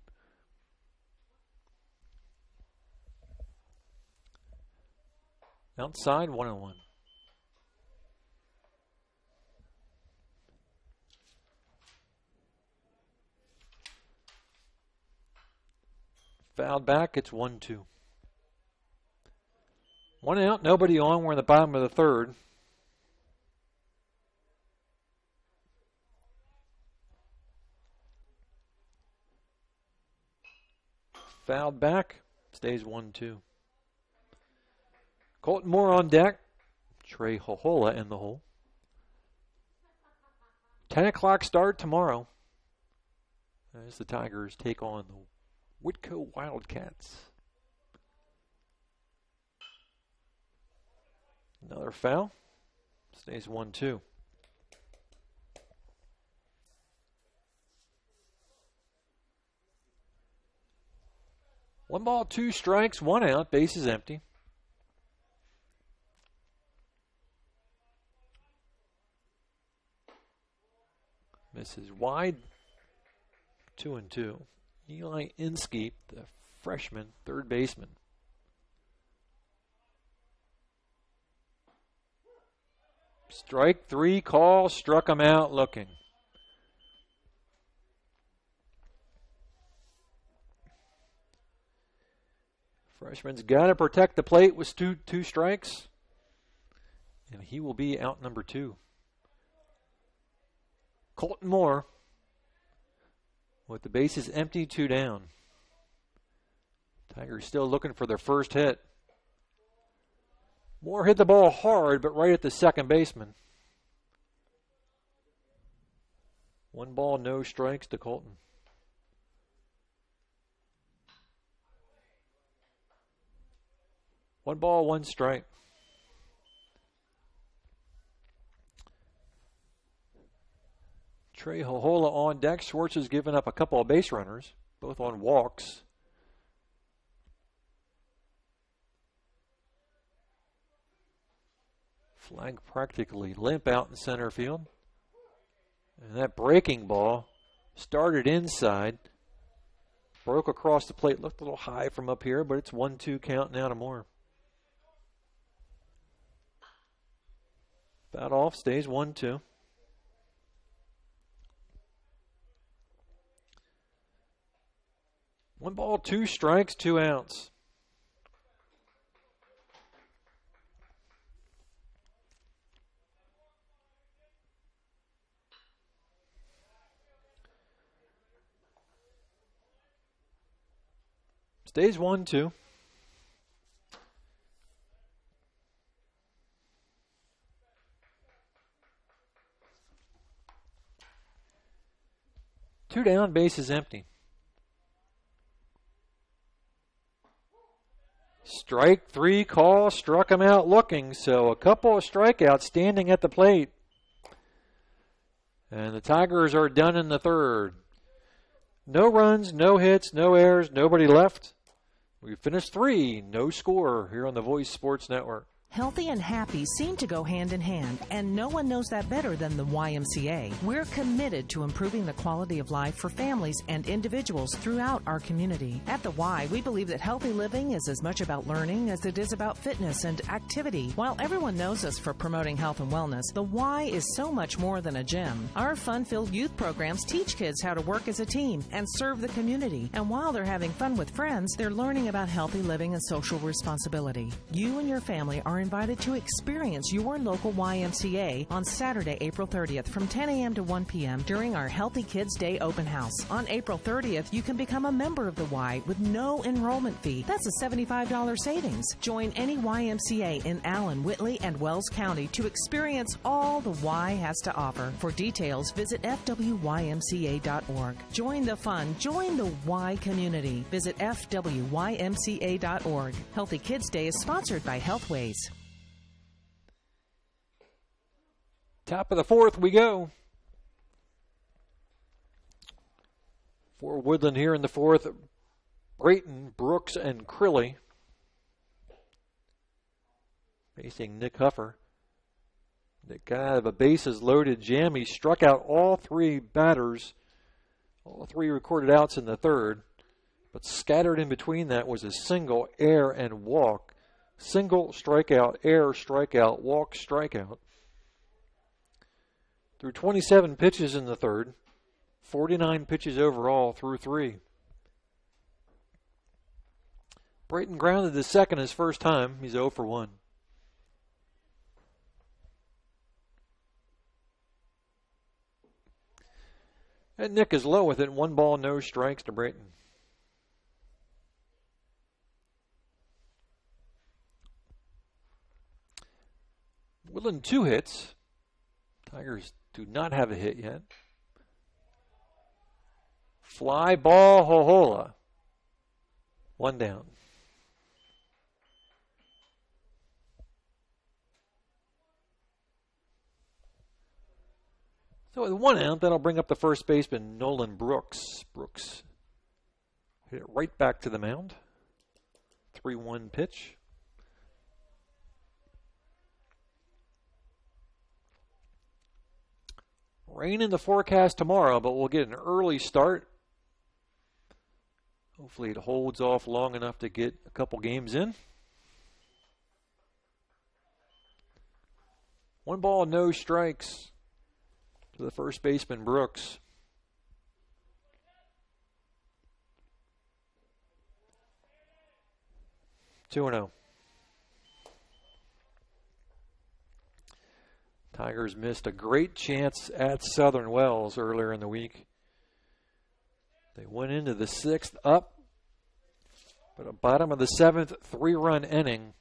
Outside, 1-1. Fouled back, it's 1-2. 1 out, nobody on. We're in the bottom of the third. Fouled back, stays 1-2. Colton Moore on deck. Trey Hohola in the hole. 10 o'clock start tomorrow as the Tigers take on the Whitco Wildcats. Another foul. Stays 1-2. One ball, 2 strikes, 1 out. Base is empty. Misses wide. 2-2. Eli Inskeep, the freshman, third baseman. Strike 3 call, struck him out looking. Freshman's got to protect the plate with two strikes, and he will be out number 2. Colton Moore, with the bases empty, 2 down. Tigers still looking for their first hit. Moore hit the ball hard, but right at the second baseman. 1 ball, no strikes to Colton. One ball, 1 strike. Trey Hohola on deck. Schwartz has given up a couple of base runners, both on walks. Flag practically limp out in center field. And that breaking ball started inside. Broke across the plate. Looked a little high from up here, but it's 1-2 count now to Moore. Bat off, stays 1-2. One ball, 2 strikes, 2 outs. Stays 1-2. Two down, base is empty. Strike 3 call, struck him out looking, so a couple of strikeouts standing at the plate. And the Tigers are done in the third. No runs, no hits, no errors, nobody left. We finished 3, no score here on the Voice Sports Network. Healthy and happy seem to go hand in hand, and no one knows that better than the YMCA. We're committed to improving the quality of life for families and individuals throughout our community. At the Y, we believe that healthy living is as much about learning as it is about fitness and activity. While everyone knows us for promoting health and wellness, the Y is so much more than a gym. Our fun-filled youth programs teach kids how to work as a team and serve the community. And while they're having fun with friends, they're learning about healthy living and social responsibility. You and your family are invited to experience your local YMCA on Saturday, April 30th from 10 a.m. to 1 p.m. during our Healthy Kids Day open house. On April 30th, you can become a member of the Y with no enrollment fee. That's a $75 savings. Join any YMCA in Allen, Whitley, and Wells County to experience all the Y has to offer. For details, visit fwymca.org. Join the fun. Join the Y community. Visit fwymca.org. Healthy Kids Day is sponsored by Healthways. Top of the fourth we go. For Woodlan here in the fourth, Brayton, Brooks, and Crilly facing Nick Huffer. Nick got out of a bases-loaded jam. He struck out all 3 batters, all 3 recorded outs in the third, but scattered in between that was a single, error, and walk. Single, strikeout, error, strikeout, walk, strikeout. Threw 27 pitches in the third, 49 pitches overall through 3. Brayton grounded the second his first time. He's 0 for 1. And Nick is low with it. 1 ball, no strikes to Brayton. Woodlan 2 hits. Tigers do not have a hit yet. Fly ball, Hohola. 1 down. So with 1 out, that'll bring up the first baseman, Nolan Brooks. Brooks hit it right back to the mound. 3-1 pitch. Rain in the forecast tomorrow, but we'll get an early start. Hopefully it holds off long enough to get a couple games in. 1 ball, no strikes to the first baseman, Brooks. Two 2-0. Tigers missed a great chance at Southern Wells earlier in the week. They went into the 6th up, but at bottom of the 7th, 3-run inning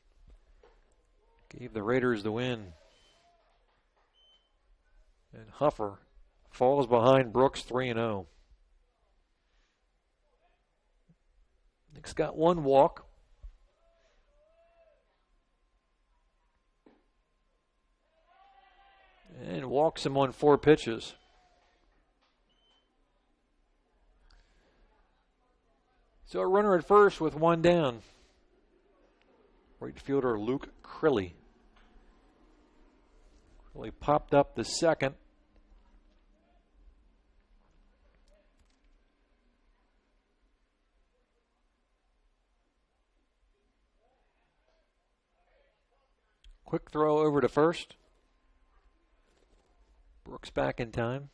gave the Raiders the win. And Huffer falls behind Brooks 3-0. Nick's got 1 walk. And walks him on 4 pitches. So a runner at first with one down. Right fielder Luke Crilly. Crilly popped up the second. Quick throw over to first. Brooks back in time.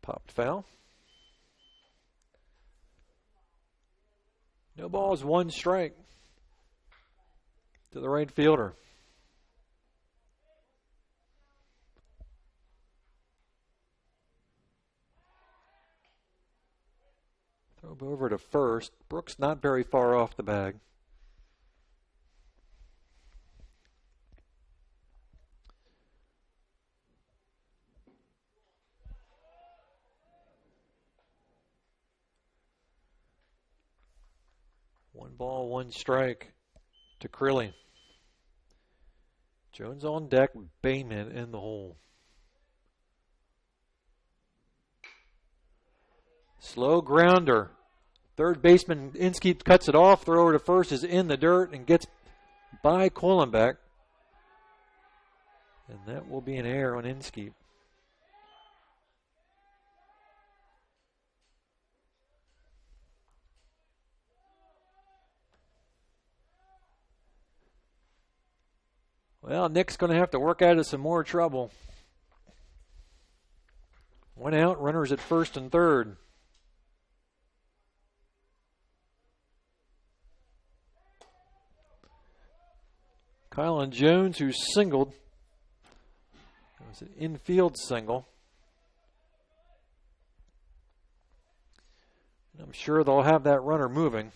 Popped foul. No balls, one strike to the right fielder. Throw over to first. Brooks not very far off the bag. One ball, one strike to Crilly. Jones on deck, Bayman in the hole. Slow grounder. Third baseman Inskeep cuts it off. Thrower to first is in the dirt and gets by Kohlenbeck. And that will be an error on Inskeep. Well, Nick's going to have to work out of some more trouble. One out, runners at first and third. Kylan Jones, who singled. It was an infield single. And I'm sure they'll have that runner moving.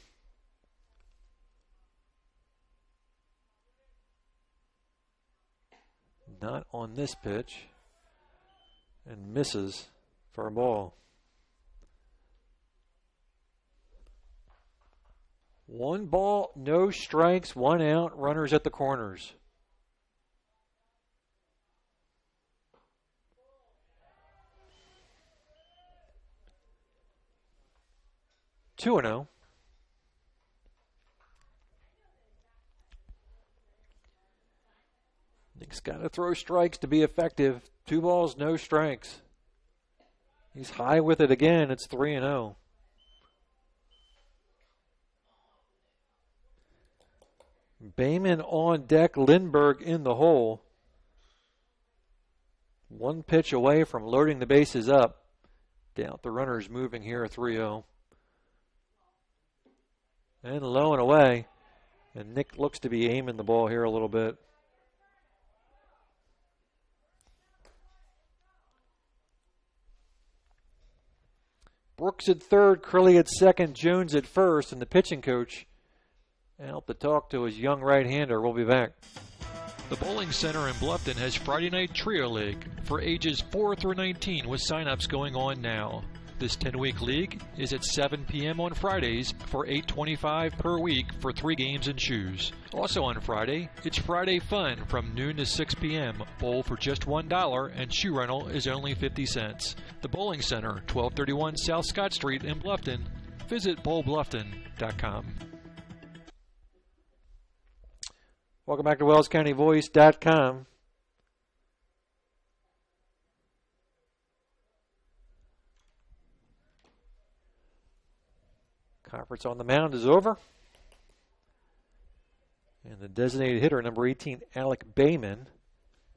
Not on this pitch. And misses for a ball. One ball, no strikes, one out, runners at the corners. Two and 0. Nick's got to throw strikes to be effective. 2 balls, no strikes. He's high with it again. It's 3 and 0. Bayman on deck, Lindbergh in the hole. One pitch away from loading the bases up. Doubt the runner's moving here, 3-0. And low and away. And Nick looks to be aiming the ball here a little bit. Brooks at third, Crilly at second, Jones at first, and the pitching coach out to talk to his young right-hander. We'll be back. The Bowling Center in Bluffton has Friday Night Trio League for ages 4 through 19 with sign-ups going on now. This 10-week league is at 7 p.m. on Fridays for $8.25 per week for 3 games and shoes. Also on Friday, it's Friday Fun from noon to 6 p.m. Bowl for just $1 and shoe rental is only 50 cents. The Bowling Center, 1231 South Scott Street in Bluffton. Visit bowlbluffton.com. Welcome back to WellsCountyVoice.com. Conference on the mound is over. And the designated hitter, number 18, Alec Bayman,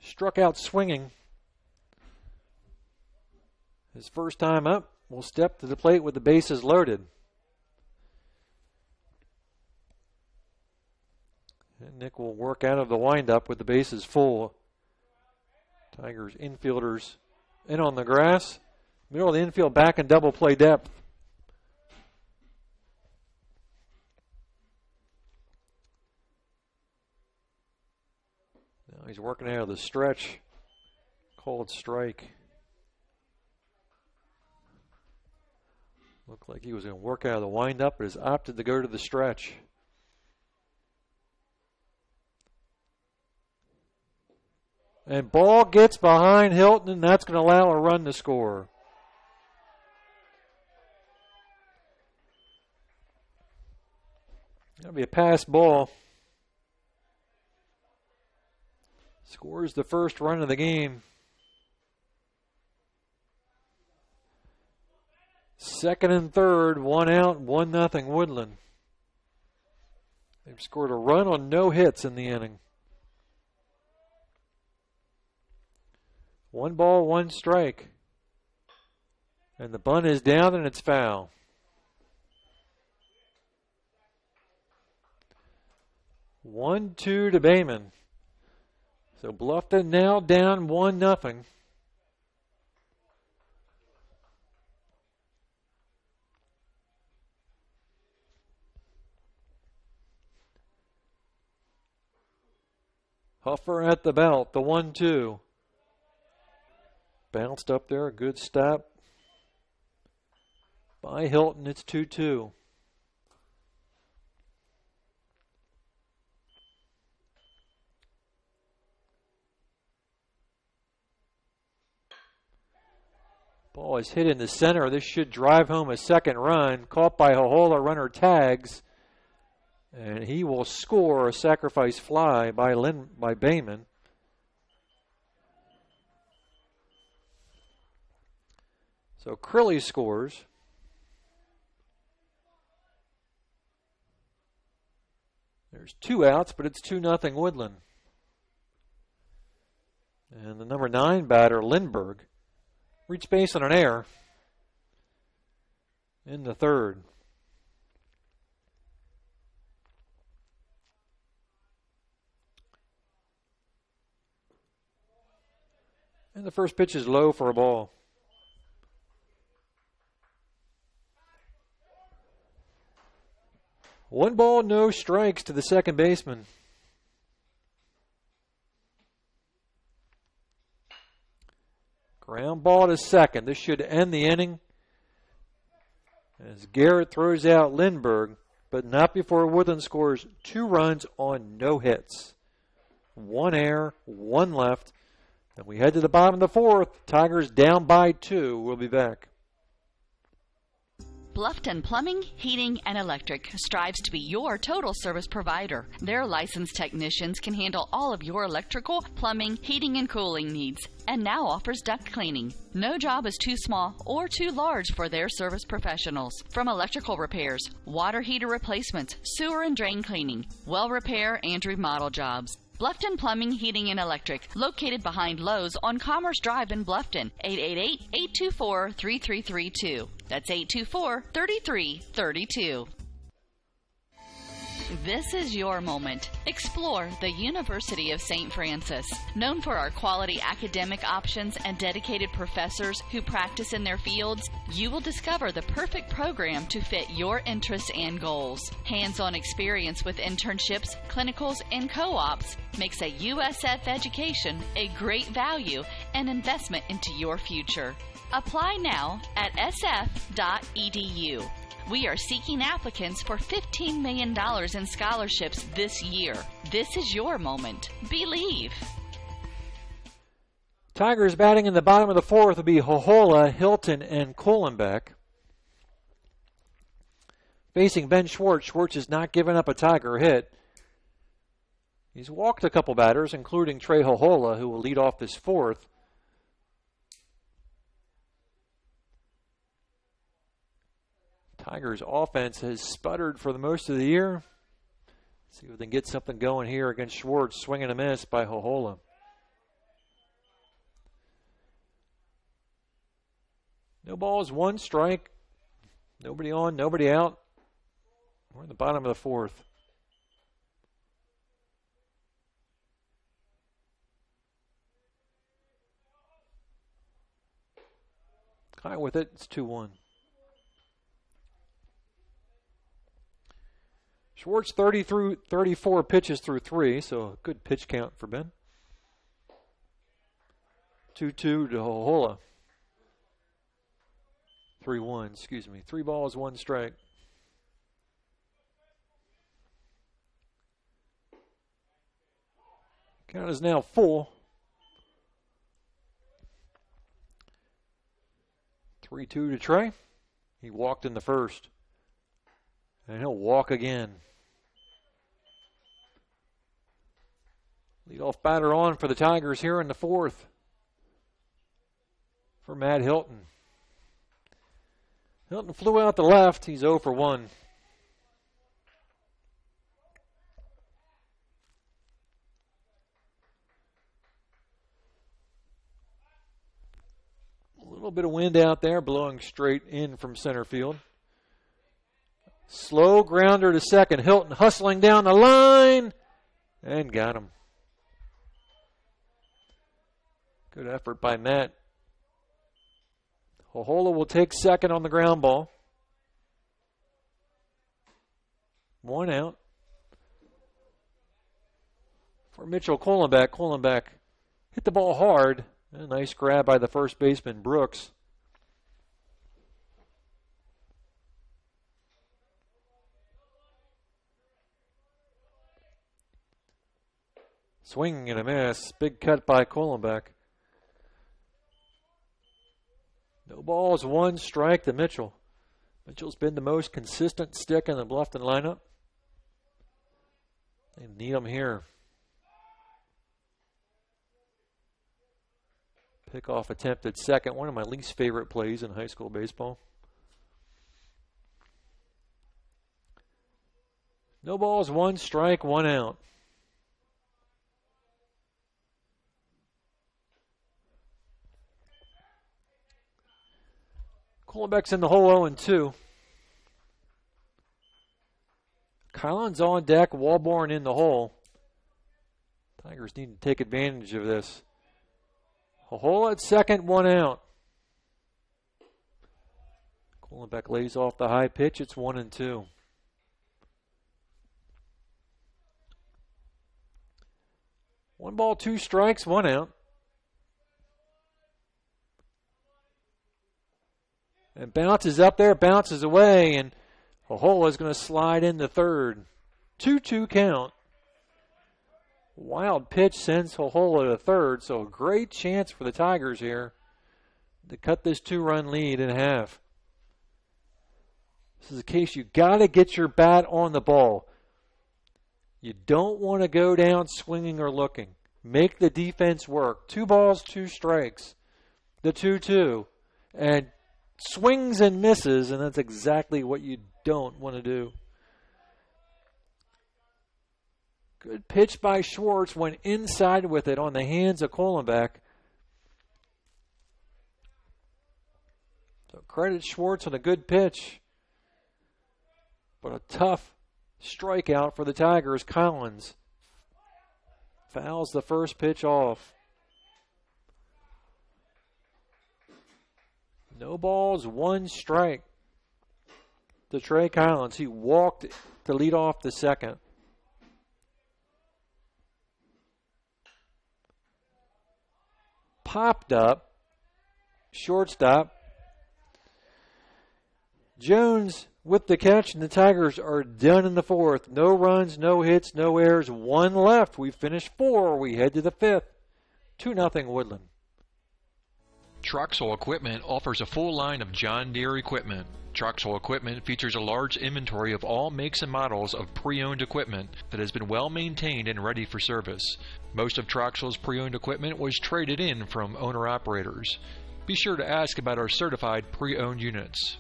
struck out swinging. His first time up, will step to the plate with the bases loaded. And Nick will work out of the windup with the bases full. Tigers infielders in on the grass. Middle of the infield, back in double play depth. Now he's working out of the stretch. Called strike. Looked like he was going to work out of the windup, but has opted to go to the stretch. And ball gets behind Hilton, and that's going to allow a run to score. That'll be a pass ball. Scores the first run of the game. Second and third, 1 out, 1-0 Woodlan. They've scored a run on no hits in the inning. 1 ball, 1 strike. And the bunt is down and it's foul. One-two to Bayman. So Bluffton now down 1-0. Huffer at the belt, the 1-2. Bounced up there, a good step by Hilton. It's 2-2. Ball is hit in the center. This should drive home a second run. Caught by Hohola, runner tags. And he will score a sacrifice fly by Bayman. So Crilly scores. There's 2 outs, but it's 2-0 Woodlan. And the number 9 batter, Lindbergh, reached base on an error in the third. And the first pitch is low for a ball. One ball, no strikes to the second baseman. Ground ball to second. This should end the inning as Garrett throws out Lindbergh, but not before Woodlan scores 2 runs on no hits. 1 error, 1 left. And we head to the bottom of the fourth. Tigers down by 2. We'll be back. Bluffton Plumbing, Heating, and Electric strives to be your total service provider. Their licensed technicians can handle all of your electrical, plumbing, heating, and cooling needs, and now offers duct cleaning. No job is too small or too large for their service professionals. From electrical repairs, water heater replacements, sewer and drain cleaning, well repair, and remodel jobs. Bluffton Plumbing, Heating, and Electric, located behind Lowe's on Commerce Drive in Bluffton, 888-824-3332. That's 824-3332. This is your moment. Explore the University of St. Francis. Known for our quality academic options and dedicated professors who practice in their fields, you will discover the perfect program to fit your interests and goals. Hands-on experience with internships, clinicals, and co-ops makes a USF education a great value and investment into your future. Apply now at sf.edu. We are seeking applicants for $15 million in scholarships this year. This is your moment. Believe. Tigers batting in the bottom of the fourth will be Hohola, Hilton, and Kohlenbeck. Facing Ben Schwartz. Schwartz has not given up a Tiger hit. He's walked a couple batters, including Trey Hohola, who will lead off this fourth. Tigers' offense has sputtered for the most of the year. Let's see if they can get something going here against Schwartz. Swing and a miss by Hohola. No balls, 1 strike. Nobody on, nobody out. We're in the bottom of the fourth. High with it. It's 2-1. Schwartz 34 pitches through 3, so a good pitch count for Ben. 2-2 to Hohola. 3-1, excuse me. 3 balls, 1 strike. Count is now full. 3-2 to Trey. He walked in the first. And he'll walk again. Leadoff batter on for the Tigers here in the fourth for Matt Hilton. Hilton flew out the left. He's 0 for 1. A little bit of wind out there, blowing straight in from center field. Slow grounder to second. Hilton hustling down the line and got him. Good effort by Matt. Hohola will take second on the ground ball. 1 out. For Mitchell Kohlenbeck. Kohlenbeck hit the ball hard. A nice grab by the first baseman, Brooks. Swing and a miss. Big cut by Kohlenbeck. No balls, 1 strike to Mitchell. Mitchell's been the most consistent stick in the Bluffton lineup. They need him here. Pickoff attempted second. One of my least favorite plays in high school baseball. No balls, 1 strike, 1 out. Kohlenbeck's in the hole 0-2. Collins on deck, Walborn in the hole. Tigers need to take advantage of this. Hohola at second, 1 out. Kohlenbeck lays off the high pitch. It's 1-2. One ball, 2 strikes, 1 out. And bounces up there, bounces away, and Hohola is going to slide in the third. 2-2 count. Wild pitch sends Hohola to third, so a great chance for the Tigers here to cut this 2-run lead in half. This is a case you got to get your bat on the ball. You don't want to go down swinging or looking. Make the defense work. 2 balls, 2 strikes. The 2-2. And swings and misses, and that's exactly what you don't want to do. Good pitch by Schwartz. Went inside with it on the hands of Kohlenbeck. So credit Schwartz on a good pitch. But a tough strikeout for the Tigers. Collins fouls the first pitch off. No balls, 1 strike to Trey Collins. He walked to lead off the second. Popped up. Shortstop. Jones with the catch, and the Tigers are done in the fourth. No runs, no hits, no errors. 1 left. We finished 4. We head to the 5th. 2-0 Woodlan. Troxel Equipment offers a full line of John Deere equipment. Troxel Equipment features a large inventory of all makes and models of pre-owned equipment that has been well maintained and ready for service. Most of Troxel's pre-owned equipment was traded in from owner-operators. Be sure to ask about our certified pre-owned units.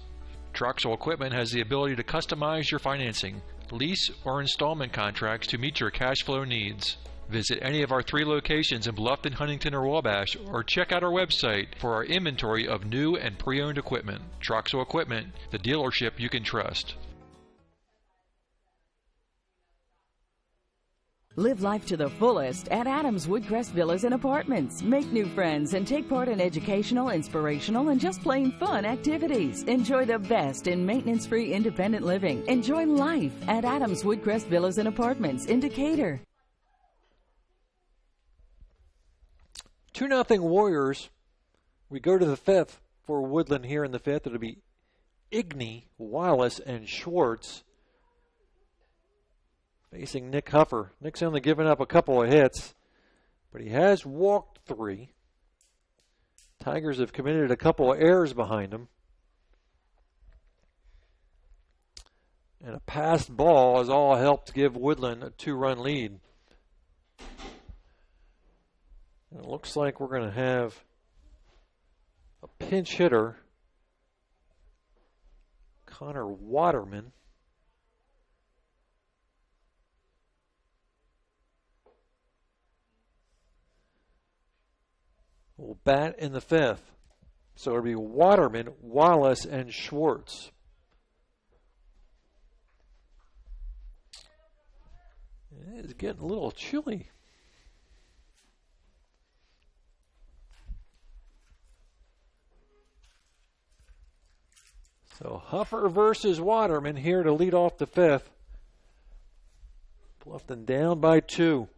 Troxel Equipment has the ability to customize your financing, lease, or installment contracts to meet your cash flow needs. Visit any of our 3 locations in Bluffton, Huntington, or Wabash, or check out our website for our inventory of new and pre-owned equipment. Troxel Equipment, the dealership you can trust. Live life to the fullest at Adams Woodcrest Villas and Apartments. Make new friends and take part in educational, inspirational, and just plain fun activities. Enjoy the best in maintenance-free independent living. Enjoy life at Adams Woodcrest Villas and Apartments in Decatur. 2-0 Warriors. We go to the 5th for Woodlan here in the 5th. It'll be Igney, Wallace, and Schwartz facing Nick Huffer. Nick's only given up a couple of hits, but he has walked 3. Tigers have committed a couple of errors behind him. And a passed ball has all helped give Woodlan a 2-run lead. And it looks like we're going to have a pinch hitter, Connor Waterman. Will bat in the 5th. So it'll be Waterman, Wallace, and Schwartz. It's getting a little chilly. So Huffer versus Waterman here to lead off the 5th. Bluffton down by 2.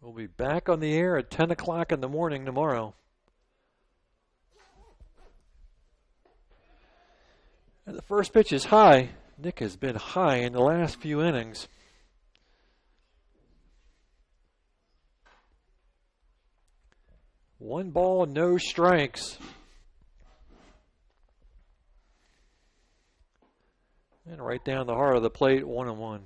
We'll be back on the air at 10 o'clock in the morning tomorrow. And the first pitch is high. Nick has been high in the last few innings. One ball, no strikes. And right down the heart of the plate, 1-1.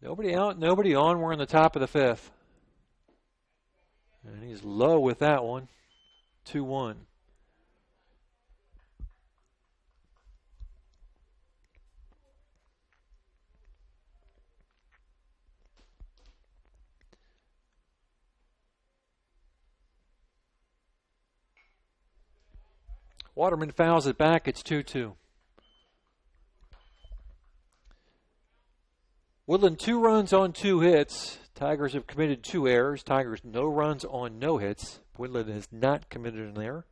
Nobody out, nobody on. We're in the top of the 5th. And he's low with that one. 2-1. Waterman fouls it back. It's 2-2. Woodlan 2 runs on 2 hits. Tigers have committed 2 errors. Tigers no runs on no hits. Woodlan has not committed an error.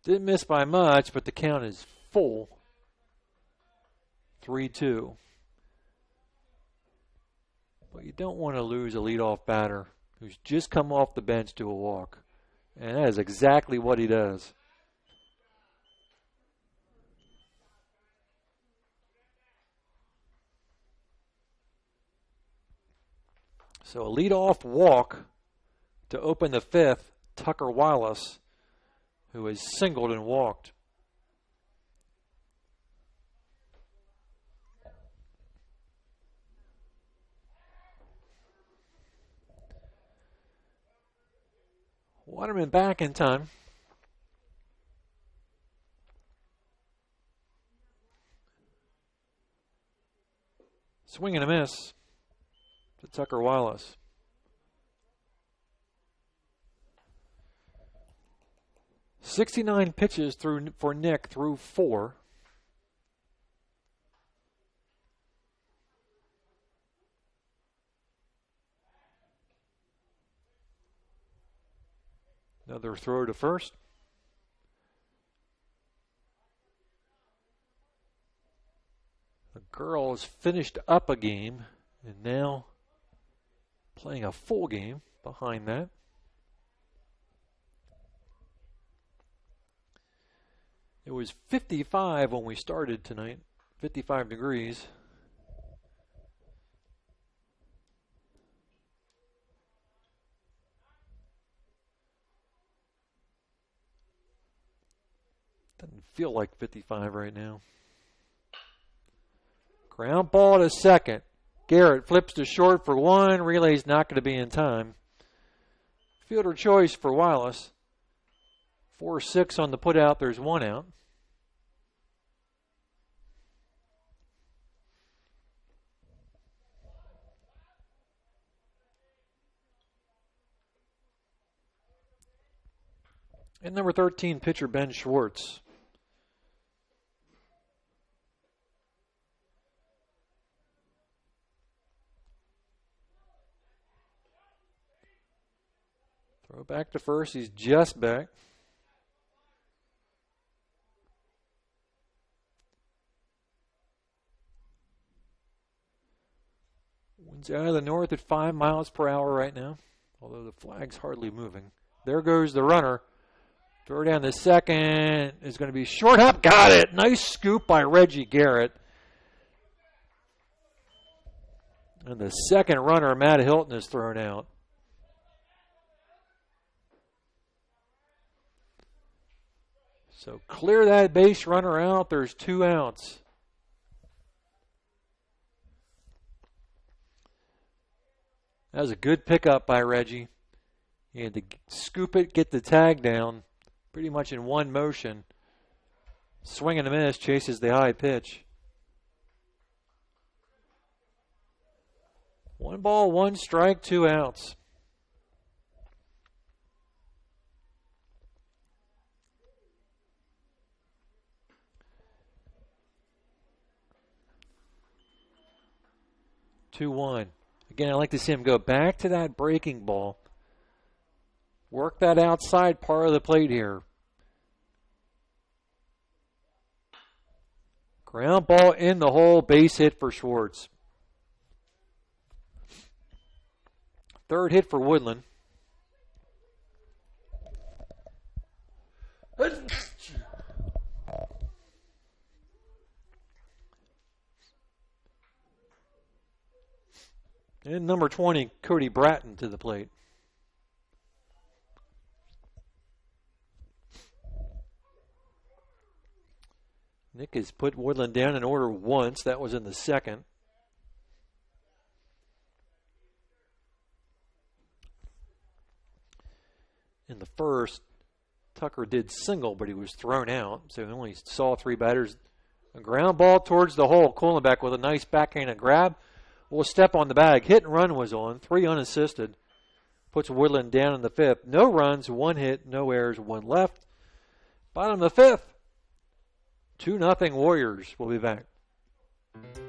Didn't miss by much, but the count is full. 3-2. But you don't want to lose a leadoff batter who's just come off the bench to a walk. And that is exactly what he does. So a leadoff walk to open the 5th, Tucker Wallace, who has singled and walked. Waterman back in time. Swing and a miss to Tucker Wallace. "69 pitches for Nick through 4. Another throw to first. The girls finished up a game and now playing a full game behind that. It was 55 when we started tonight, 55 degrees. Doesn't feel like 55 right now. Ground ball to second. Garrett flips to short for 1. Relay's not going to be in time. Fielder choice for Wallace. 4-6 on the put out. There's 1 out. And number 13, pitcher Ben Schwartz. Throw back to first. He's just back. Winds out of the north at 5 miles per hour right now, although the flag's hardly moving. There goes the runner. Throw down the second is going to be short up. Got it. Nice scoop by Reggie Garrett. And the second runner, Matt Hilton, is thrown out. So clear that base runner out. There's 2 outs. That was a good pickup by Reggie. He had to scoop it, get the tag down, pretty much in one motion. Swing and a miss, chases the high pitch. 1 ball, 1 strike, 2 outs. Two-one. Again, I like to see him go back to that breaking ball. Work that outside part of the plate here. Ground ball in the hole, base hit for Schwartz. Third hit for Woodlan. And number 20, Cody Bratton to the plate. Nick has put Woodlan down in order once. That was in the second. In the first, Tucker did single, but he was thrown out, so he only saw 3 batters. A ground ball towards the hole. Kuhlenbeck with a nice backhanded grab. Will step on the bag. Hit and run was on. 3 unassisted. Puts Woodlan down in the 5th. No runs, 1 hit, no errors, 1 left. Bottom of the 5th. 2-0 Warriors. We'll be back.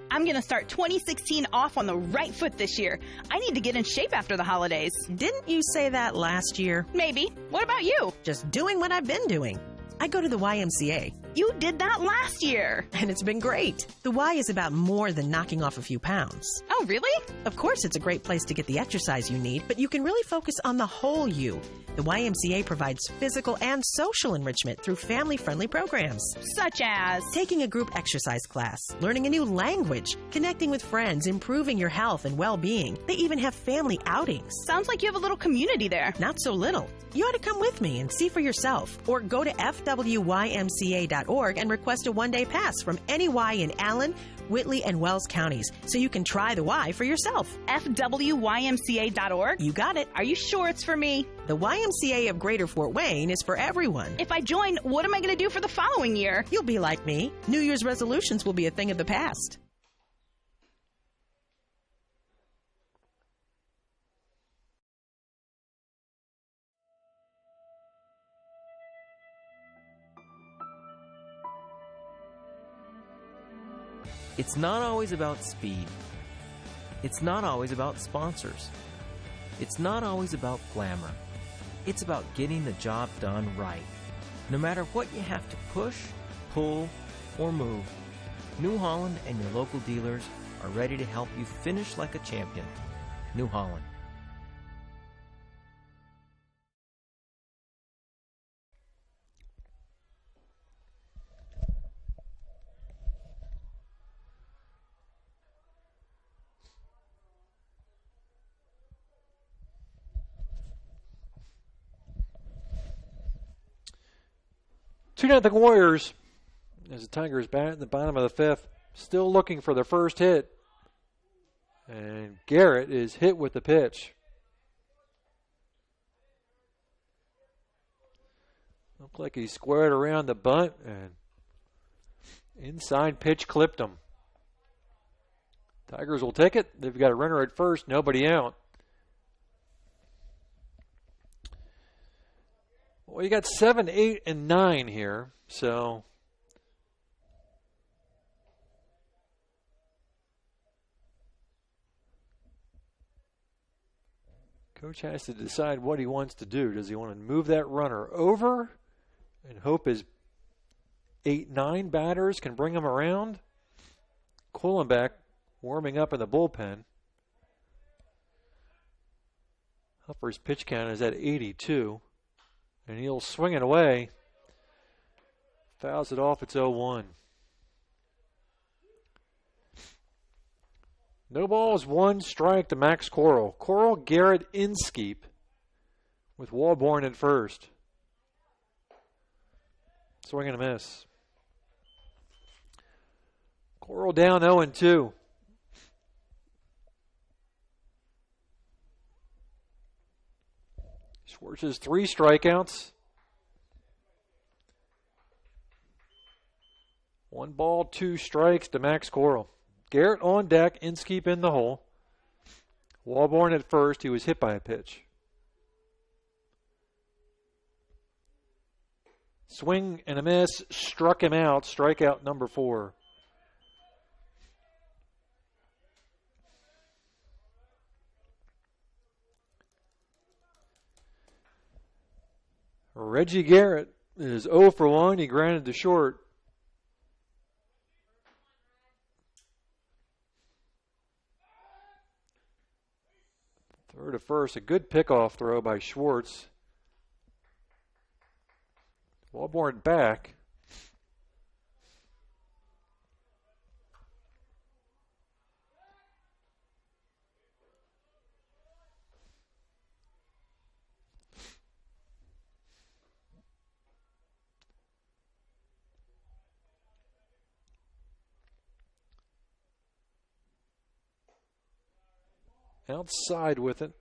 I'm going to start 2016 off on the right foot this year. I need to get in shape after the holidays. Didn't you say that last year? Maybe. What about you? Just doing what I've been doing. I go to the YMCA. You did that last year. And it's been great. The Y is about more than knocking off a few pounds. Oh, really? Of course, it's a great place to get the exercise you need, but you can really focus on the whole you. The YMCA provides physical and social enrichment through family-friendly programs. Such as? Taking a group exercise class, learning a new language, connecting with friends, improving your health and well-being. They even have family outings. Sounds like you have a little community there. Not so little. You ought to come with me and see for yourself. Or go to fwymca.org and request a one-day pass from any Y in Allen, Whitley, and Wells counties so you can try the Y for yourself. fwymca.org? You got it. Are you sure it's for me? The YMCA of Greater Fort Wayne is for everyone. If I join, what am I going to do for the following year? You'll be like me. New Year's resolutions will be a thing of the past. It's not always about speed. It's not always about sponsors. It's not always about glamour. It's about getting the job done right. No matter what you have to push, pull, or move, New Holland and your local dealers are ready to help you finish like a champion. New Holland. Two-nothing Warriors as the Tigers bat in the bottom of the 5th. Still looking for the first hit. And Garrett is hit with the pitch. Looked like he squared around the bunt and inside pitch clipped him. Tigers will take it. They've got a runner at first, nobody out. Well, you got 7, 8, and 9 here, so coach has to decide what he wants to do. Does he want to move that runner over and hope his 8, 9 batters can bring him around? Kuhlenbeck warming up in the bullpen. Huffer's pitch count is at 82. And he'll swing it away. Fouls it off. It's 0-1. No balls, 1 strike to Max Coral. Coral, Garrett, Inskeep with Walborn at first. Swing and a miss. Coral down 0-2. Schwartz's 3 strikeouts. 1 ball, 2 strikes to Max Coral. Garrett on deck, Inskeep in the hole. Walborn at first. He was hit by a pitch. Swing and a miss. Struck him out. Strikeout number 4. Reggie Garrett is 0 for 1. He grounded to short. Throw to first. A good pickoff throw by Schwartz. Walborn back. Outside with it.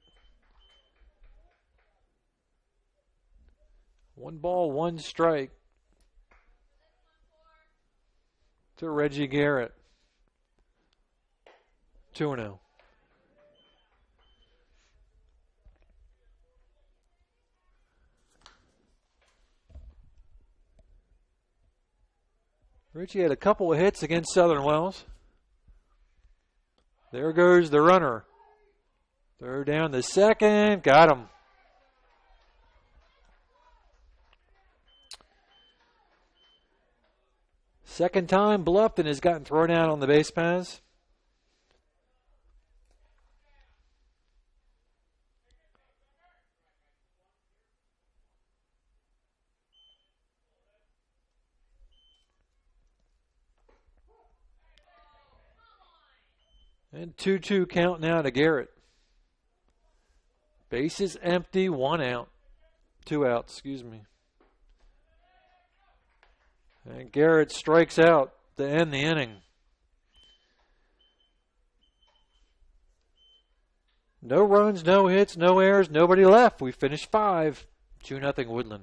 1 ball, 1 strike to Reggie Garrett. 2-0. Reggie had a couple of hits against Southern Wells. There goes the runner. Throw down the second. Got him. Second time Bluffton has gotten thrown out on the base paths. And 2-2 count now to Garrett. Bases empty, 1 out. 2 outs, excuse me. And Garrett strikes out to end the inning. No runs, no hits, no errors, nobody left. We finished 5. 2-0 Woodlan.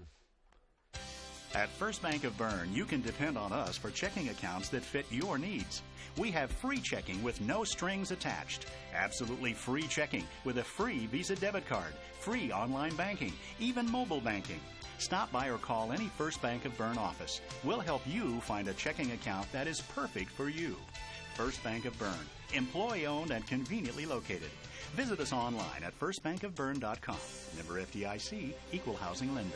At First Bank of Bern, you can depend on us for checking accounts that fit your needs. We have free checking with no strings attached. Absolutely free checking with a free Visa debit card, free online banking, even mobile banking. Stop by or call any First Bank of Bern office. We'll help you find a checking account that is perfect for you. First Bank of Bern, employee-owned and conveniently located. Visit us online at firstbankofbern.com. Member FDIC, Equal Housing Lender.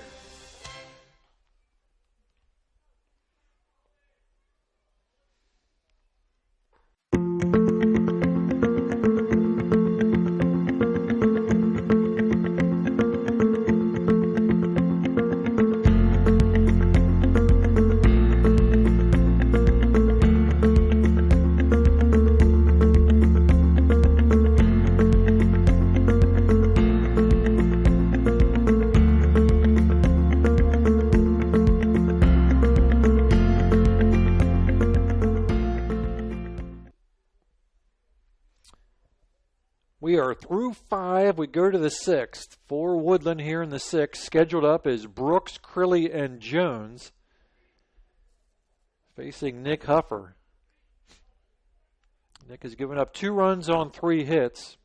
We are through 5. We go to the 6th. For Woodlan here in the 6th. Scheduled up is Brooks, Crilly, and Jones. Facing Nick Huffer. Nick has given up 2 runs on 3 hits.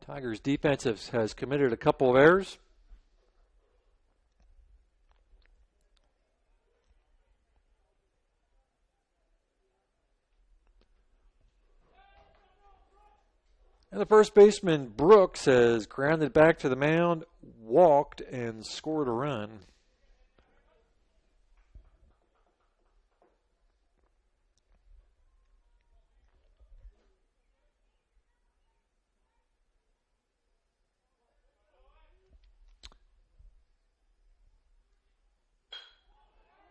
Tigers defense has committed a couple of errors. And the first baseman, Brooks, has grounded back to the mound, walked, and scored a run.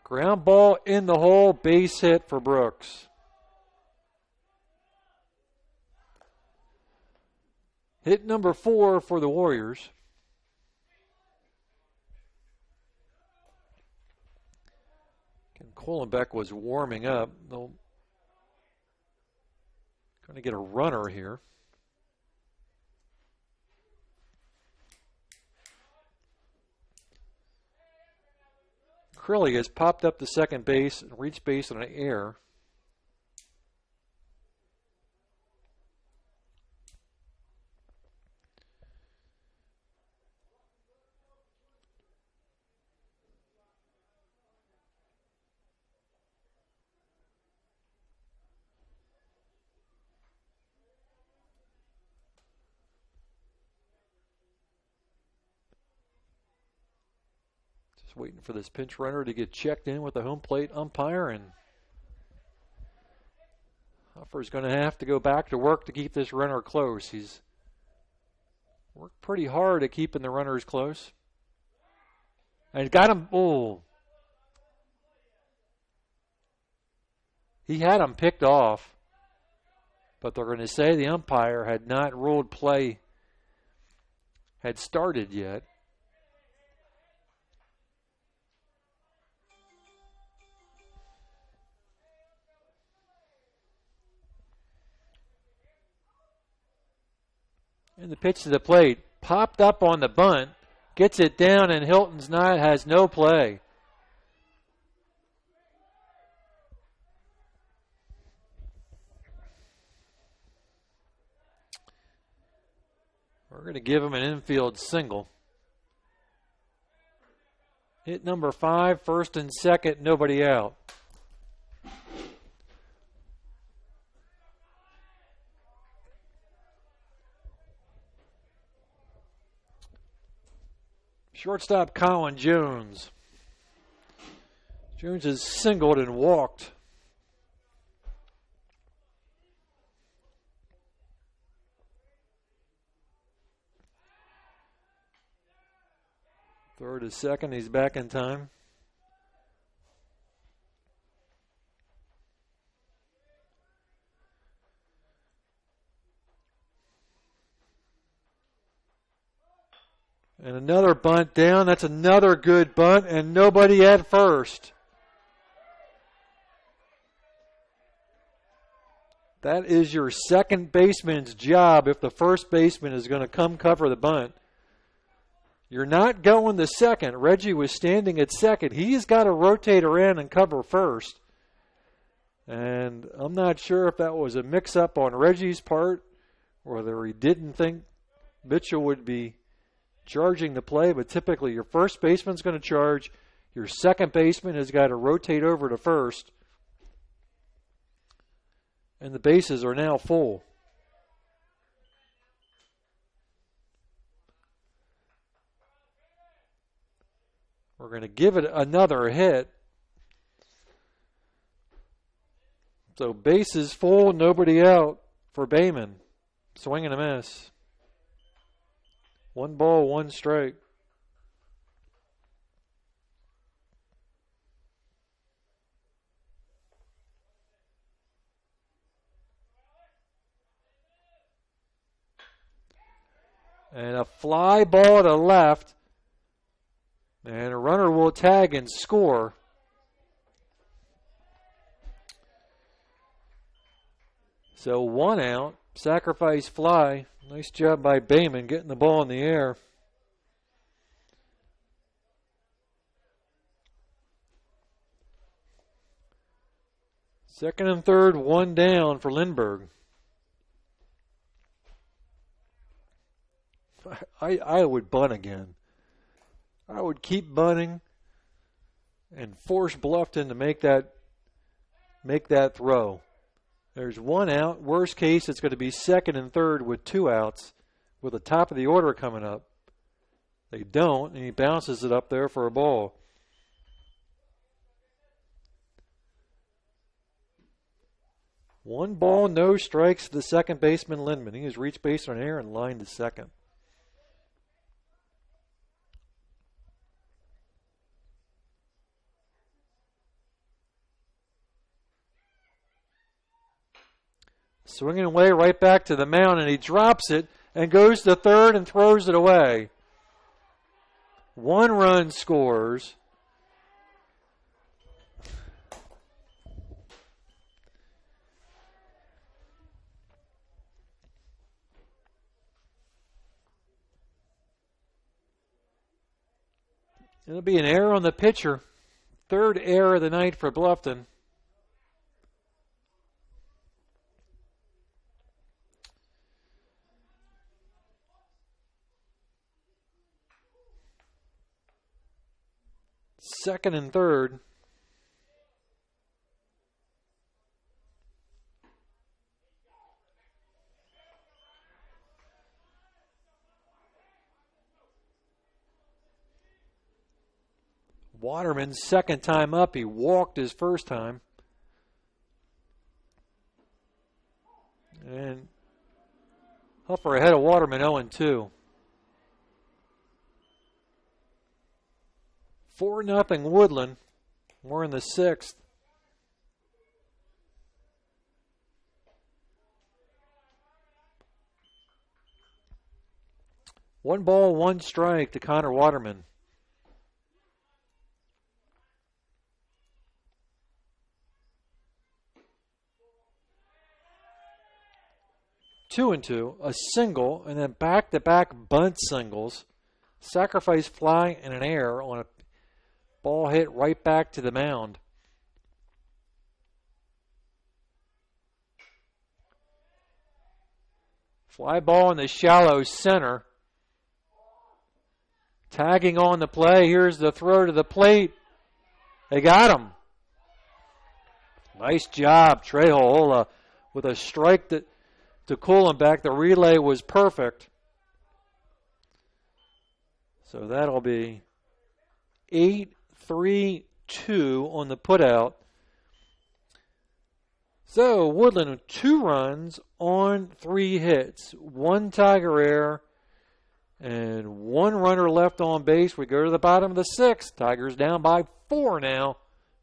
Ground ball in the hole, base hit for Brooks. Hit number 4 for the Warriors. Kohlenbeck was warming up. They'll going to get a runner here. Crilly has popped up to second base and reached base on an error. Waiting for this pinch runner to get checked in with the home plate umpire, and Huffer's going to have to go back to work to keep this runner close. He's worked pretty hard at keeping the runners close. And he's got him. Oh. He had him picked off, but they're going to say the umpire had not ruled play had started yet. And the pitch to the plate, popped up on the bunt, gets it down, and Hilton's has no play. We're going to give him an infield single. Hit number 5, first and second, nobody out. Shortstop Colin Jones. Jones has singled and walked. Third to second, he's back in time. And another bunt down. That's another good bunt, and nobody at first. That is your second baseman's job if the first baseman is going to come cover the bunt. You're not going to second. Reggie was standing at second. He's got to rotate around and cover first. And I'm not sure if that was a mix-up on Reggie's part or whether he didn't think Mitchell would be charging the play, but typically your first baseman's going to charge. Your second baseman has got to rotate over to first. And the bases are now full. We're going to give it another hit. So bases full, nobody out for Bayman. Swing and a miss. 1 ball, 1 strike. And a fly ball to left. And a runner will tag and score. So 1 out, sacrifice fly. Nice job by Bayman getting the ball in the air. Second and third, 1 down for Lindbergh. I would bunt again. I would keep bunting and force Bluffton to make that throw. There's 1 out. Worst case, it's going to be second and third with 2 outs with the top of the order coming up. They don't, and he bounces it up there for a ball. One ball, no strikes to the second baseman, Lindman. He has reached base on air and lined to second. Swinging away right back to the mound, and he drops it and goes to third and throws it away. 1 run scores. It'll be an error on the pitcher. 3rd error of the night for Bluffton. Second and third. Waterman's second time up. He walked his first time. And Huffer ahead of Waterman 0-2. 4-0 Woodlan. We're in the 6th. One ball, 1 strike to Connor Waterman. Two and two, a single, and then back-to-back bunt singles. Sacrifice fly and an error on a ball hit right back to the mound. Fly ball in the shallow center. Tagging on the play. Here's the throw to the plate. They got him. Nice job, Trejola, with a strike to cool him back. The relay was perfect. So that'll be 8-3-2 on the putout. So Woodlan with 2 runs on 3 hits. 1 Tiger error and 1 runner left on base. We go to the bottom of the 6th. Tigers down by 4 now.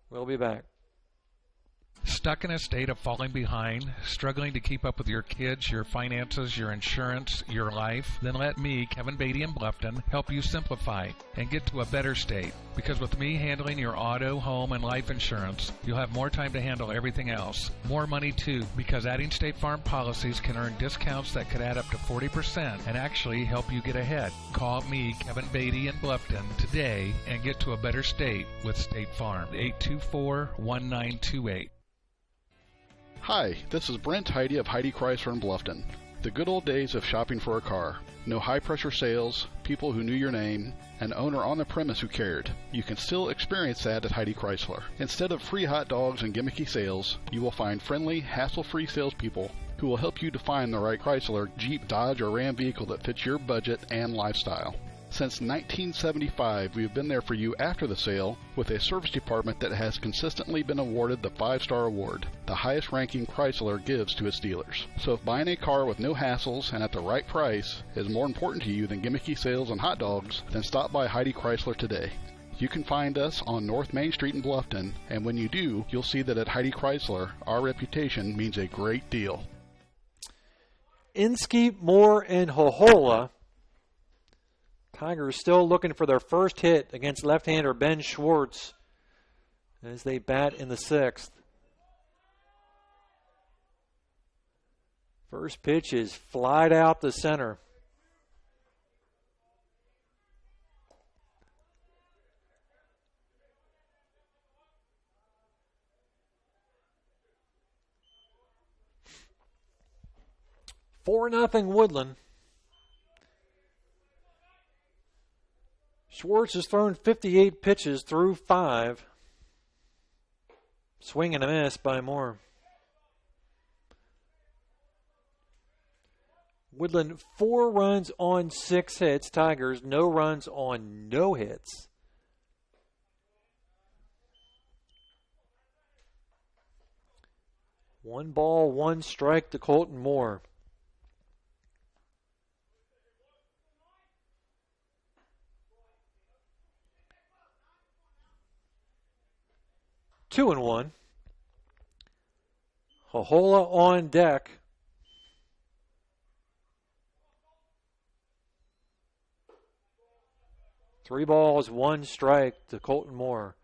We'll be back. Stuck in a state of falling behind, struggling to keep up with your kids, your finances, your insurance, your life? Then let me, Kevin Beatty in Bluffton, help you simplify and get to a better state. Because with me handling your auto, home, and life insurance, you'll have more time to handle everything else. More money too, because adding State Farm policies can earn discounts that could add up to 40% and actually help you get ahead. Call me, Kevin Beatty in Bluffton, today and get to a better state with State Farm. 824-1928. Hi, this is Brent Heidi of Heidi Chrysler in Bluffton. The good old days of shopping for a car. No high-pressure sales, people who knew your name, an owner on the premise who cared. You can still experience that at Heidi Chrysler. Instead of free hot dogs and gimmicky sales, you will find friendly, hassle-free salespeople who will help you define the right Chrysler, Jeep, Dodge, or Ram vehicle that fits your budget and lifestyle. Since 1975, we have been there for you after the sale with a service department that has consistently been awarded the 5-star award, the highest ranking Chrysler gives to its dealers. So if buying a car with no hassles and at the right price is more important to you than gimmicky sales and hot dogs, then stop by Heidi Chrysler today. You can find us on North Main Street in Bluffton, and when you do, you'll see that at Heidi Chrysler, our reputation means a great deal. Inskeep, Moore, and Hohola. Tigers still looking for their first hit against left-hander Ben Schwartz as they bat in the 6th. First pitch is flied out the center. Four nothing Woodlan. Schwartz has thrown 58 pitches through 5. Swing and a miss by Moore. Woodlan 4 runs on 6 hits. Tigers no runs on no hits. One ball, 1 strike to Colton Moore. Two and 1. Hohola on deck. 3 balls, 1 strike to Colton Moore.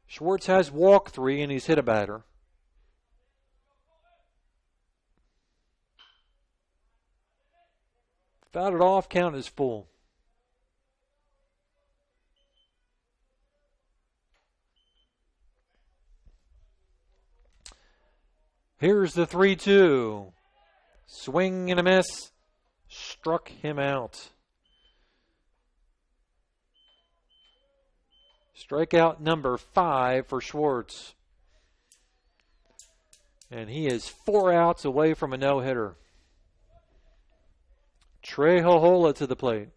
Schwartz has walked 3 and he's hit a batter. Fouled it off, count is full. Here's the 3-2. Swing and a miss. Struck him out. Strikeout number 5 for Schwartz. And he is 4 outs away from a no-hitter. Trey Hohola to the plate.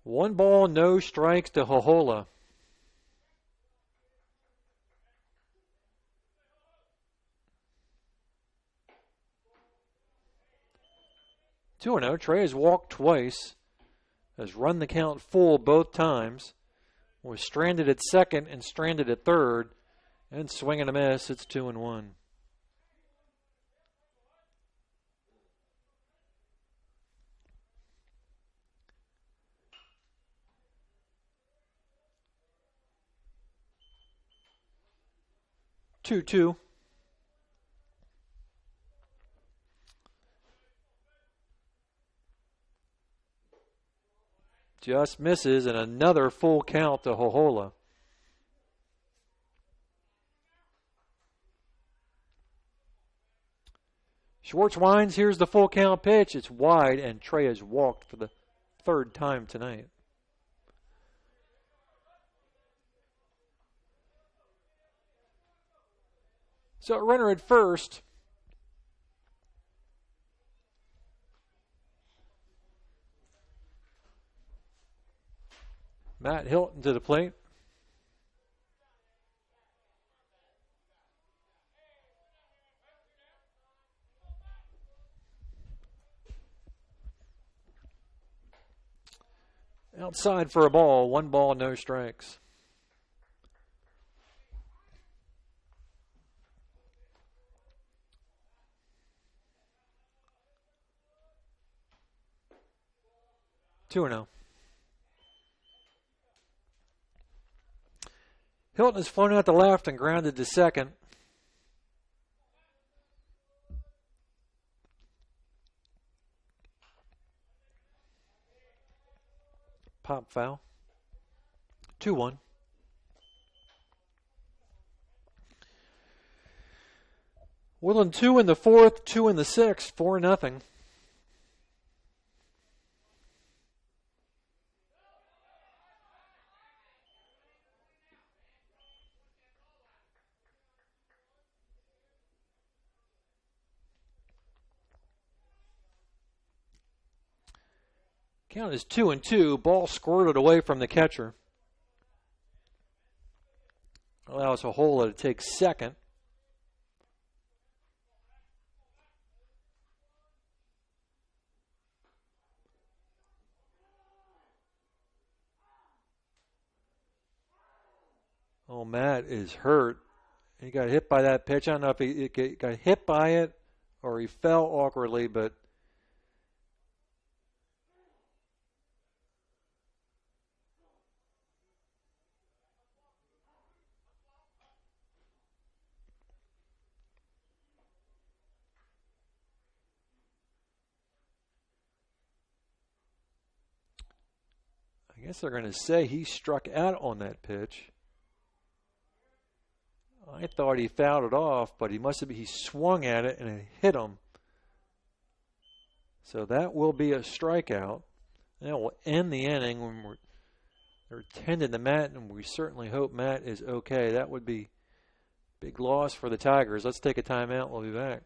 One ball, no strikes to Hohola. Two and 0. Trey has walked twice, has run the count full both times, was stranded at second and stranded at third, and swing and a miss. It's 2-1. Two. Just misses, and another full count to Hohola. Schwartz winds. Here's the full count pitch. It's wide, and Trey has walked for the 3rd time tonight. So a runner at first. Matt Hilton to the plate. Outside for a ball. 1 ball, no strikes. Two and 0. Hilton has flown out to left and grounded to second. Pop foul. 2-1. Woodlan 2 in the 4th, 2 in the 6th, 4-0. Count is 2-2. Ball squirted away from the catcher. Allows Hohola to take second. Oh, Matt is hurt. He got hit by that pitch. I don't know if he got hit by it or he fell awkwardly, but I guess they're going to say he struck out on that pitch. I thought he fouled it off, but he swung at it and it hit him. So that will be a strikeout. That will end the inning when they're tending to Matt, and we certainly hope Matt is okay. That would be a big loss for the Tigers. Let's take a timeout. We'll be back.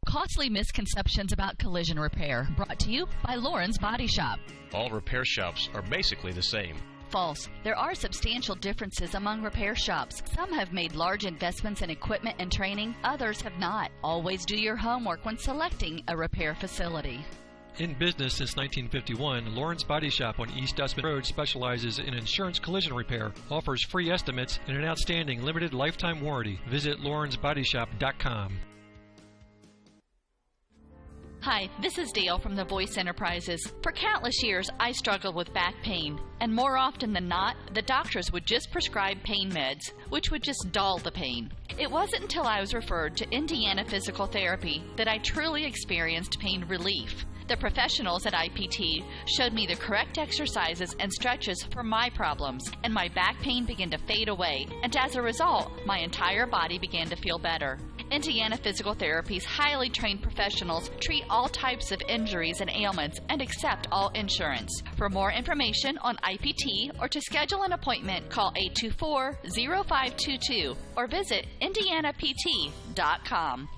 Costly misconceptions about collision repair, brought to you by Lauren's Body Shop. All repair shops are basically the same. False. There are substantial differences among repair shops. Some have made large investments in equipment and training, others have not. Always do your homework when selecting a repair facility. In business since 1951, Lawrence Body Shop on East Dustman Road specializes in insurance collision repair, offers free estimates, and an outstanding limited lifetime warranty. Visit lawrencebodyshop.com. Hi, this is Dale from the Voice Enterprises. For countless years, I struggled with back pain, and more often than not, the doctors would just prescribe pain meds, which would just dull the pain. It wasn't until I was referred to Indiana Physical Therapy that I truly experienced pain relief. The professionals at IPT showed me the correct exercises and stretches for my problems, and my back pain began to fade away, and as a result, my entire body began to feel better. Indiana Physical Therapy's highly trained professionals treat all types of injuries and ailments and accept all insurance. For more information on IPT or to schedule an appointment, call 824-0522 or visit indianapt.com.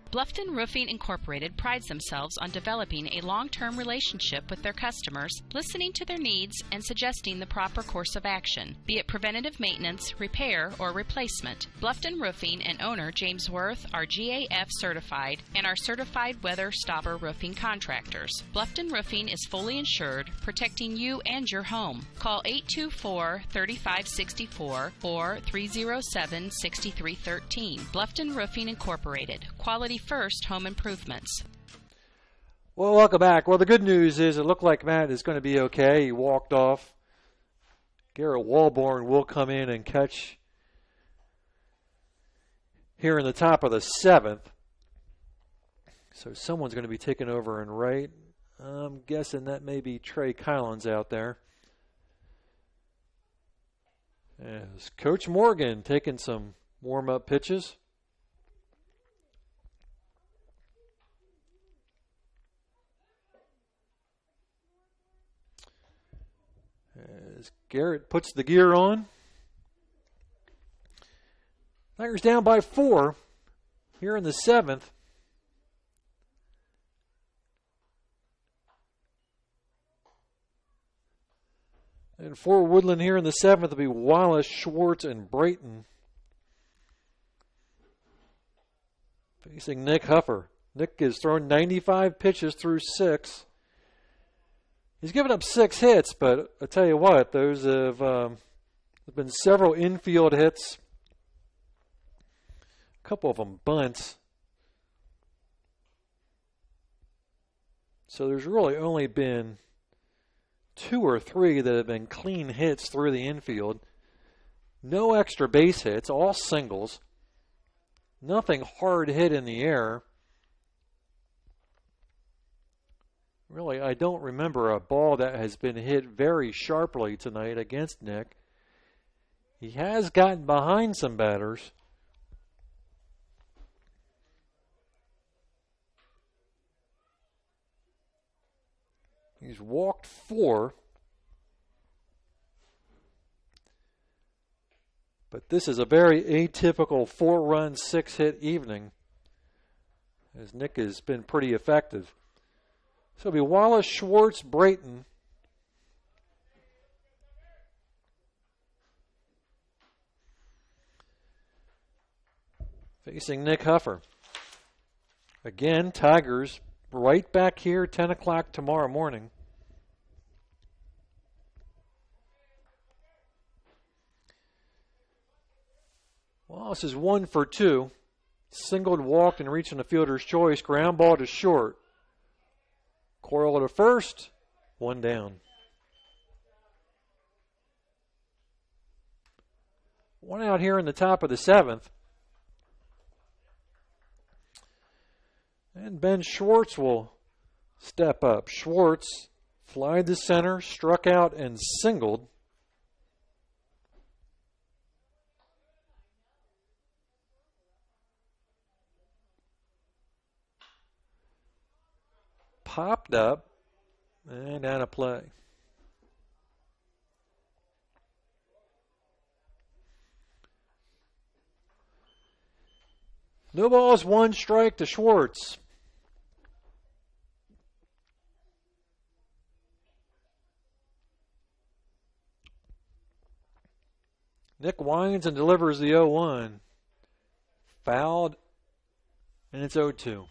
Bluffton Roofing Incorporated prides themselves on developing a long-term relationship with their customers, listening to their needs and suggesting the proper course of action, be it preventative maintenance, repair, or replacement. Bluffton Roofing and owner James Worth are GAF certified and are certified weather stopper roofing contractors. Bluffton Roofing is fully insured, protecting you and your home. Call 824-3564 or 307-6313. Bluffton Roofing Incorporated. Quality first home improvements. Well, welcome back. Well, the good news is it looked like Matt is going to be okay. He walked off. Garrett Walborn will come in and catch here in the top of the 7th. So someone's going to be taking over in right. I'm guessing that may be Trey Collins out there. As Coach Morgan taking some warm-up pitches. As Garrett puts the gear on. Tigers down by 4 here in the 7th. And for Woodlan here in the 7th will be Wallace, Schwartz, and Brayton. Facing Nick Huffer. Nick has thrown 95 pitches through 6. He's given up 6 hits, but I'll tell you what, those have there's been several infield hits, a couple of them bunts. So there's really only been 2 or 3 that have been clean hits through the infield. No extra base hits, all singles. Nothing hard hit in the air. Really, I don't remember a ball that has been hit very sharply tonight against Nick. He has gotten behind some batters. He's walked 4. But this is a very atypical 4-run, 6-hit evening, as Nick has been pretty effective. So it'll be Wallace, Schwartz, Brayton. Facing Nick Huffer. Again, Tigers right back here, 10 o'clock tomorrow morning. Wallace is 1 for 2. Singled, walked, and reaching the fielder's choice. Ground ball to short. Coyle to first, 1 down. One out here in the top of the 7th. And Ben Schwartz will step up. Schwartz flied to center, struck out, and singled. Popped up and out of play. No balls, 1 strike to Schwartz. Nick winds and delivers the 0-1. Fouled, and it's 0-2.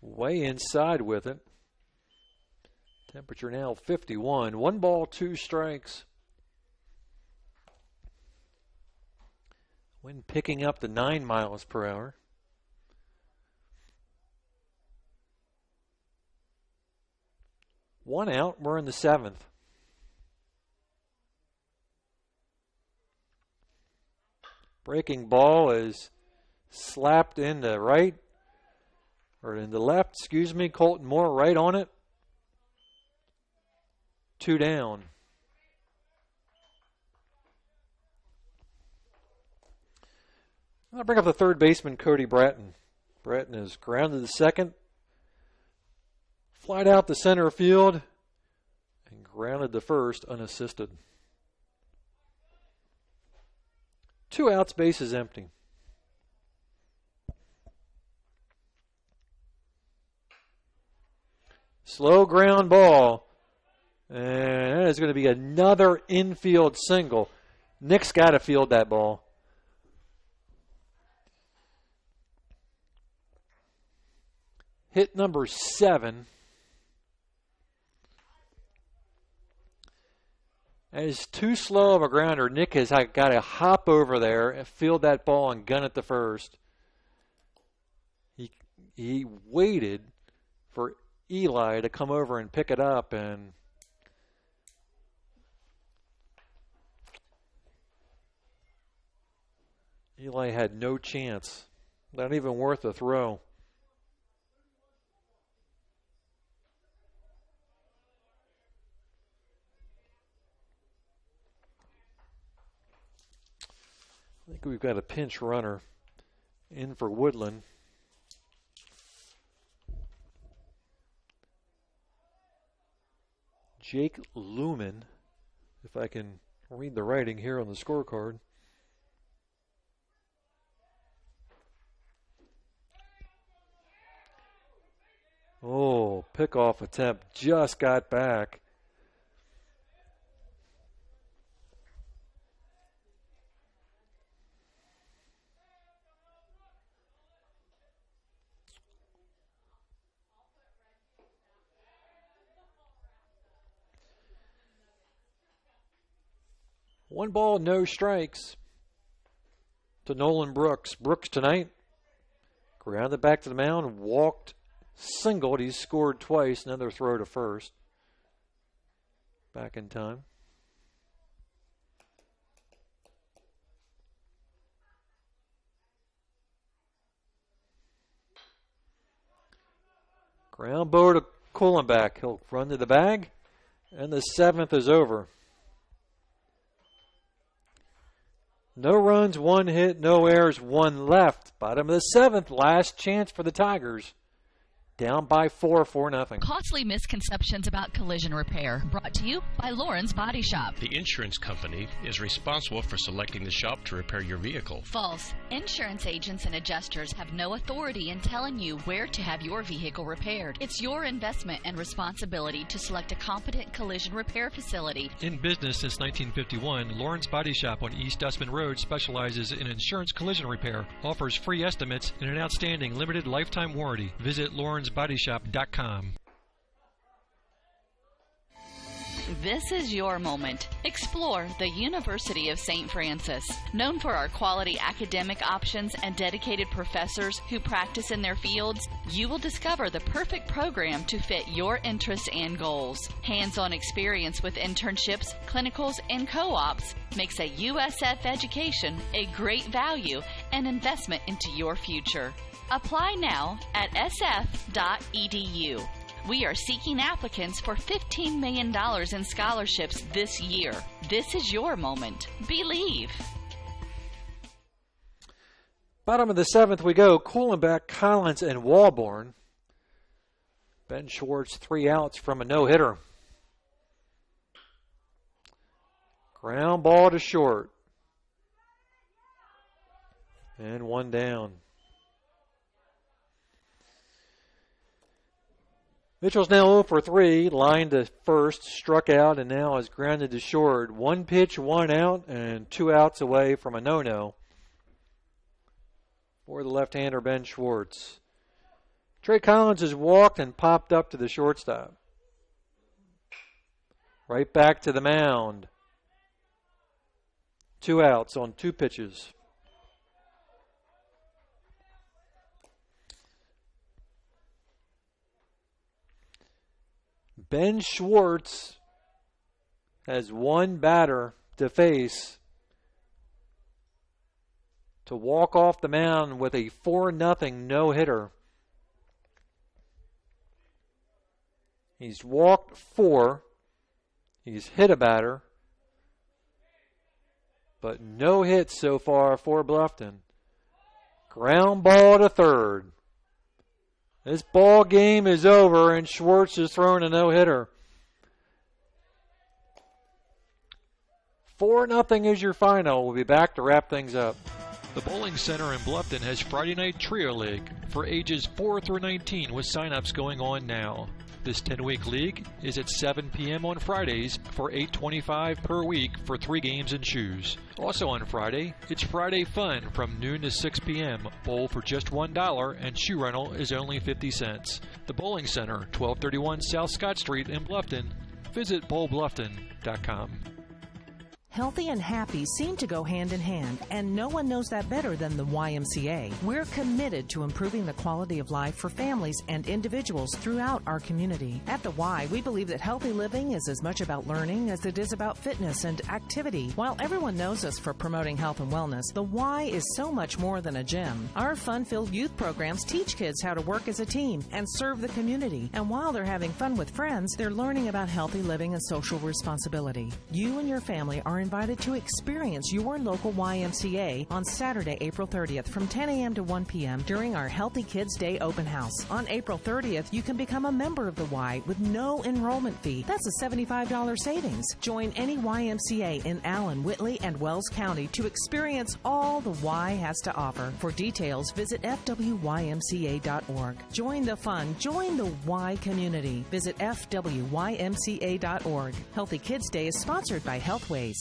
way inside with it. Temperature now 51. 1 ball, 2 strikes. Wind picking up to 9 miles per hour. One out. We're in the 7th. Breaking ball is slapped into right, or in the left, excuse me. Colton Moore right on it. 2 down. I'll bring up the third baseman, Cody Bratton. Bratton is grounded to second, flied out to center field, and grounded to first unassisted. 2 outs, base is empty. Slow ground ball. And that is going to be another infield single. Nick's got to field that ball. Hit number 7. That is too slow of a grounder. Nick has got to hop over there and field that ball and gun it to first. He waited for Eli to come over and pick it up, and Eli had no chance. Not even worth a throw. I think we've got a pinch runner in for Woodlan. Jake Lumen, if I can read the writing here on the scorecard. Oh, pickoff attempt, just got back. One ball, no strikes to Nolan Brooks. Brooks tonight grounded back to the mound, walked, singled. He's scored twice. Another throw to first. Back in time. Ground ball to Kuhlenbach. He'll run to the bag, and the 7th is over. No runs, 1 hit, no errors, 1 left. Bottom of the 7th, last chance for the Tigers. Down by 4-0. Costly misconceptions about collision repair. Brought to you by Lauren's Body Shop. The insurance company is responsible for selecting the shop to repair your vehicle. False. Insurance agents and adjusters have no authority in telling you where to have your vehicle repaired. It's your investment and responsibility to select a competent collision repair facility. In business since 1951, Lauren's Body Shop on East Dustman Road specializes in insurance collision repair, offers free estimates, and an outstanding limited lifetime warranty. Visit LawrenceBodyShop.com. This is your moment. Explore the University of St. Francis. Known for our quality academic options and dedicated professors who practice in their fields, you will discover the perfect program to fit your interests and goals. Hands-on experience with internships, clinicals, and co-ops makes a USF education a great value and investment into your future. Apply now at sf.edu. We are seeking applicants for $15 million in scholarships this year. This is your moment. Believe. Bottom of the 7th we go. Kuhlenbach, Collins, and Walborn. Ben Schwartz 3 outs from a no-hitter. Ground ball to short. And 1 down. Mitchell's now 0 for 3, lined to first, struck out, and now is grounded to short. 1 pitch, 1 out, and 2 outs away from a no-no for the left-hander Ben Schwartz. Trey Collins has walked and popped up to the shortstop. Right back to the mound. 2 outs on 2 pitches. Ben Schwartz has 1 batter to face to walk off the mound with a 4-0 no-hitter. He's walked 4. He's hit a batter. But no hits so far for Bluffton. Ground ball to third. This ball game is over, and Schwartz has thrown a no-hitter. 4-0 is your final. We'll be back to wrap things up. The Bowling Center in Bluffton has Friday Night Trio League for ages 4 through 19 with sign-ups going on now. This 10-week league is at 7 p.m. on Fridays for $8.25 per week for 3 games and shoes. Also on Friday, it's Friday Fun from noon to 6 p.m. Bowl for just $1 and shoe rental is only 50 cents. The Bowling Center, 1231 South Scott Street in Bluffton. Visit bowlbluffton.com. Healthy and happy seem to go hand in hand, and no one knows that better than the YMCA. We're committed to improving the quality of life for families and individuals throughout our community. At the Y, we believe that healthy living is as much about learning as it is about fitness and activity. While everyone knows us for promoting health and wellness, the Y is so much more than a gym. Our fun-filled youth programs teach kids how to work as a team and serve the community. And while they're having fun with friends, they're learning about healthy living and social responsibility. You and your family are invited to experience your local YMCA on Saturday, April 30th from 10 a.m. to 1 p.m. during our Healthy Kids Day open house. On April 30th, you can become a member of the Y with no enrollment fee. That's a $75 savings. Join any YMCA in Allen, Whitley, and Wells County to experience all the Y has to offer. For details, visit fwymca.org. Join the fun. Join the Y community. Visit fwymca.org. Healthy Kids Day is sponsored by Healthways.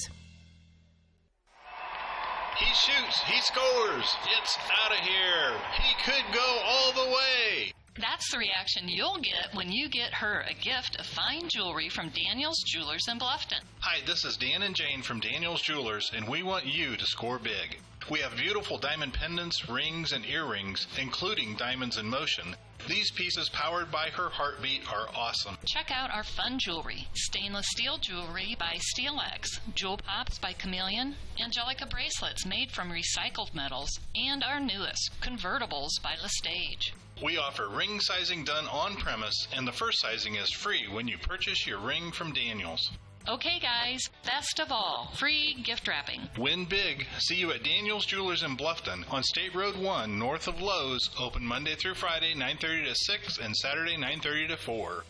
He shoots. He scores. It's out of here. He could go all the way. That's the reaction you'll get when you get her a gift of fine jewelry from Daniel's Jewelers in Bluffton. Hi, this is Dan and Jane from Daniel's Jewelers, and we want you to score big. We have beautiful diamond pendants, rings, and earrings, including diamonds in motion. These pieces, powered by her heartbeat, are awesome. Check out our fun jewelry. Stainless steel jewelry by SteelX, jewel pops by Chameleon, Angelica bracelets made from recycled metals, and our newest, convertibles by Lestage. We offer ring sizing done on premise, and the first sizing is free when you purchase your ring from Daniel's. Okay, guys, best of all, free gift wrapping. Win big. See you at Daniel's Jewelers in Bluffton on State Road 1, north of Lowe's. Open Monday through Friday, 9:30 to 6, and Saturday, 9:30 to 4.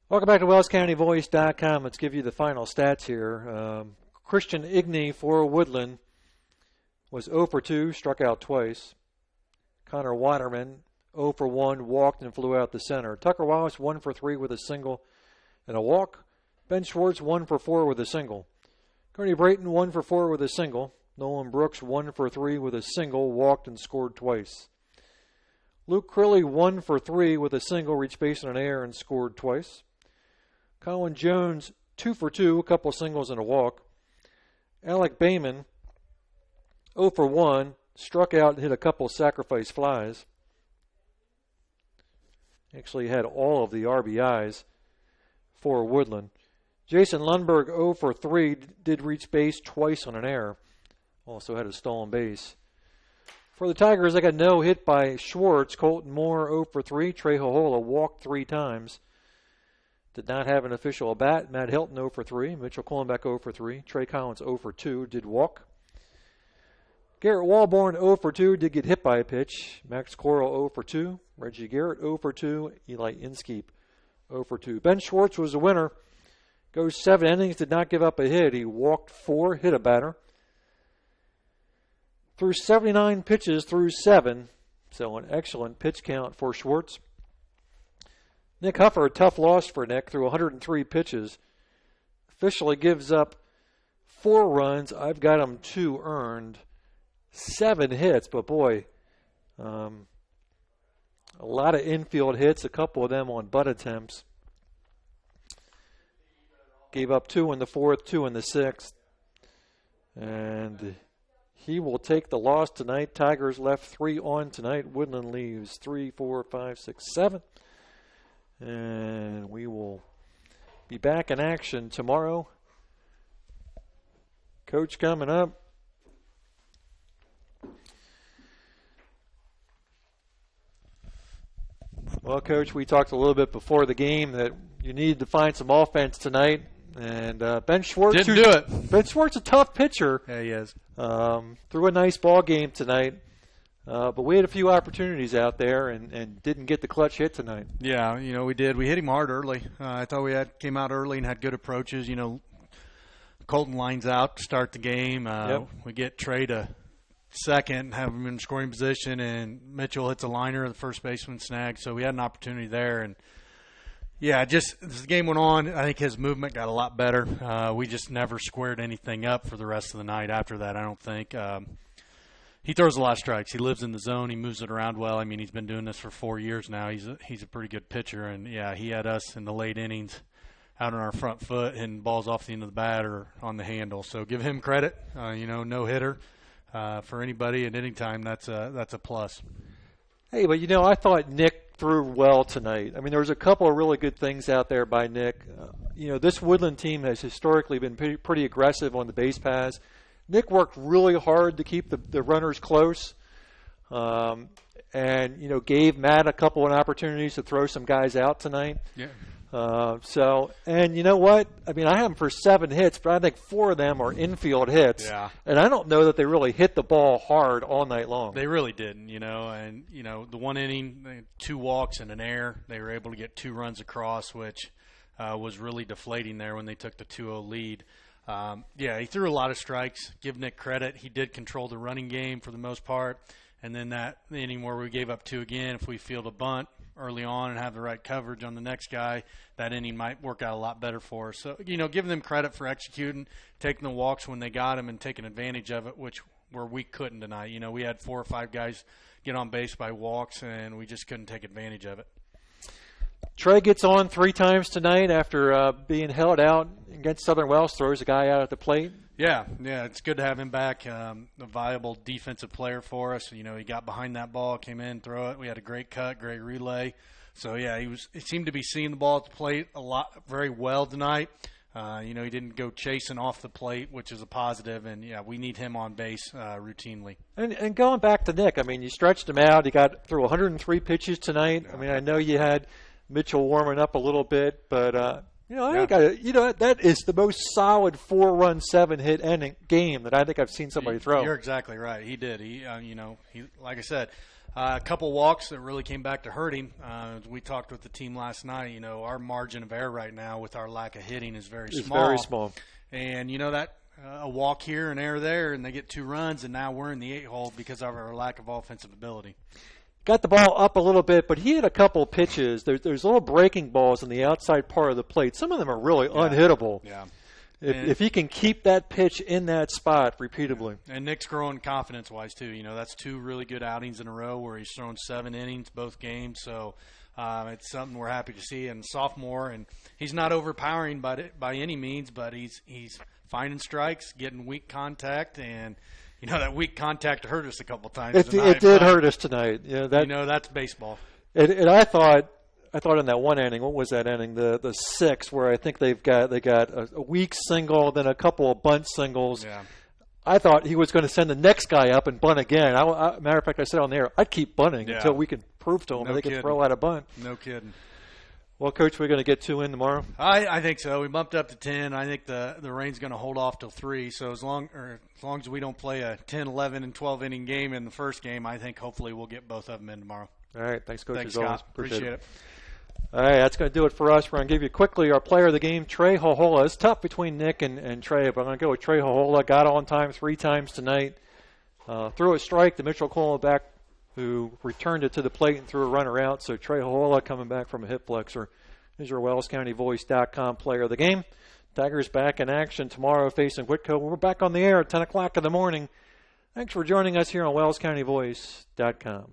Welcome back to WellsCountyVoice.com. Let's give you the final stats here. Christian Igney for Woodlan was 0 for 2, struck out twice. Connor Waterman, 0 for 1, walked and flew out the center. Tucker Wallace, 1 for 3 with a single and a walk. Ben Schwartz, 1 for 4 with a single. Kearney Brayton, 1 for 4 with a single. Nolan Brooks, 1 for 3 with a single, walked and scored twice. Luke Crilly, 1 for 3 with a single, reached base on an error and scored twice. Colin Jones, 2 for 2, a couple singles and a walk. Alec Bayman, 0 for 1, struck out and hit a couple sacrifice flies. Actually had all of the RBIs for Woodlan. Jason Lundberg, 0 for 3, did reach base twice on an error. Also had a stolen base. For the Tigers, they got no hit by Schwartz. Colton Moore, 0 for 3. Trey Hohola walked 3 times. Did not have an official at bat. Matt Hilton, 0 for 3. Mitchell Kohlenbeck, 0 for 3. Trey Collins, 0 for 2, did walk. Garrett Walborn, 0 for 2, did get hit by a pitch. Max Coral, 0 for 2. Reggie Garrett, 0 for 2. Eli Inskeep, 0 for 2. Ben Schwartz was the winner. Goes 7 innings, did not give up a hit. He walked 4, hit a batter. Threw 79 pitches through 7. So an excellent pitch count for Schwartz. Nick Huffer, a tough loss for Nick, threw 103 pitches. Officially gives up 4 runs. I've got him 2 earned. 7 hits, but boy, A lot of infield hits, a couple of them on butt attempts. Gave up 2 in the 4th, 2 in the 6th. And he will take the loss tonight. Tigers left 3 on tonight. Woodlan leaves 3, 4, 5, 6, 7. And we will be back in action tomorrow. Coach coming up. Well, Coach, we talked a little bit before the game that you needed to find some offense tonight. And Ben Schwartz didn't do it. Ben Schwartz, a tough pitcher. Yeah, he is. Threw a nice ball game tonight. But we had a few opportunities out there and didn't get the clutch hit tonight. Yeah, we did. We hit him hard early. I thought we came out early and had good approaches. Colton lines out to start the game. We get Trey to second, have him in scoring position, and Mitchell hits a liner, the first baseman snagged. So we had an opportunity there. And, yeah, just as the game went on, I think his movement got a lot better. We just never squared anything up for the rest of the night after that, I don't think. He throws a lot of strikes. He lives in the zone. He moves it around well. I mean, he's been doing this for 4 years now. He's a pretty good pitcher. And, yeah, he had us in the late innings out on our front foot and balls off the end of the bat or on the handle. So give him credit. No hitter for anybody at any time. That's a plus. Hey, but I thought Nick threw well tonight. I mean, there was a couple of really good things out there by Nick. This Woodland team has historically been pretty aggressive on the base paths. Nick worked really hard to keep the runners close, and gave Matt a couple of opportunities to throw some guys out tonight. Yeah. And you know what? I mean, I have them for 7 hits, but I think 4 of them are infield hits. Yeah. And I don't know that they really hit the ball hard all night long. They really didn't, And, the one inning, 2 walks and an error, they were able to get 2 runs across, which was really deflating there when they took the 2-0 lead. He threw a lot of strikes. Give Nick credit. He did control the running game for the most part. And then that inning where we gave up 2 again, if we field a bunt early on and have the right coverage on the next guy, that inning might work out a lot better for us. So, giving them credit for executing, taking the walks when they got them and taking advantage of it, where we couldn't tonight. We had 4 or 5 guys get on base by walks, and we just couldn't take advantage of it. Trey gets on 3 times tonight after being held out against Southern Wells, throws a guy out at the plate. Yeah, it's good to have him back. A viable defensive player for us. He got behind that ball, came in, throw it. We had a great cut, great relay. So yeah, he seemed to be seeing the ball at the plate very well tonight. He didn't go chasing off the plate, which is a positive. And yeah, we need him on base routinely. And going back to Nick, I mean, you stretched him out. He got through 103 pitches tonight. I mean, I know you had Mitchell warming up a little bit, but I think that is the most solid 4-run 7-hit inning game that I think I've seen somebody throw. You're exactly right. He did. He like I said, a couple walks that really came back to hurt him. We talked with the team last night. Our margin of error right now with our lack of hitting is very small. It's very small. And that a walk here, an error there, and they get 2 runs, and now we're in the 8-hole because of our lack of offensive ability. Got the ball up a little bit, but he had a couple of pitches. There's little breaking balls in the outside part of the plate. Some of them are really unhittable. Yeah. If he can keep that pitch in that spot repeatedly. And Nick's growing confidence-wise, too. That's 2 really good outings in a row where he's thrown 7 innings both games. So it's something we're happy to see. And sophomore, and he's not overpowering by any means, but he's finding strikes, getting weak contact, and that weak contact hurt us a couple times. It did hurt us tonight. Yeah, that's baseball. And I thought in that one inning, what was that inning? The 6th, where I think they got a weak single, then a couple of bunt singles. Yeah. I thought he was going to send the next guy up and bunt again. Matter of fact, I said on the air, I'd keep bunting until we can prove to him that they can throw out a bunt. No kidding. Well, Coach, we're going to get 2 in tomorrow? I think so. We bumped up to 10. I think the rain's going to hold off till 3. So as long as we don't play a 10, 11, and 12 inning game in the first game, I think hopefully we'll get both of them in tomorrow. All right. Thanks, Coach. Thanks, as always. Scott. Appreciate it. All right. That's going to do it for us. We're going to give you quickly our player of the game, Trey Hohola. It's tough between Nick and Trey, but I'm going to go with Trey Hohola. Got on time 3 times tonight. Threw a strike to Mitchell Coloback, who returned it to the plate and threw a runner out. So Trey Hohola coming back from a hip flexor. Here's your WellsCountyVoice.com player of the game. Tigers back in action tomorrow facing Whitco. We're back on the air at 10 o'clock in the morning. Thanks for joining us here on WellsCountyVoice.com.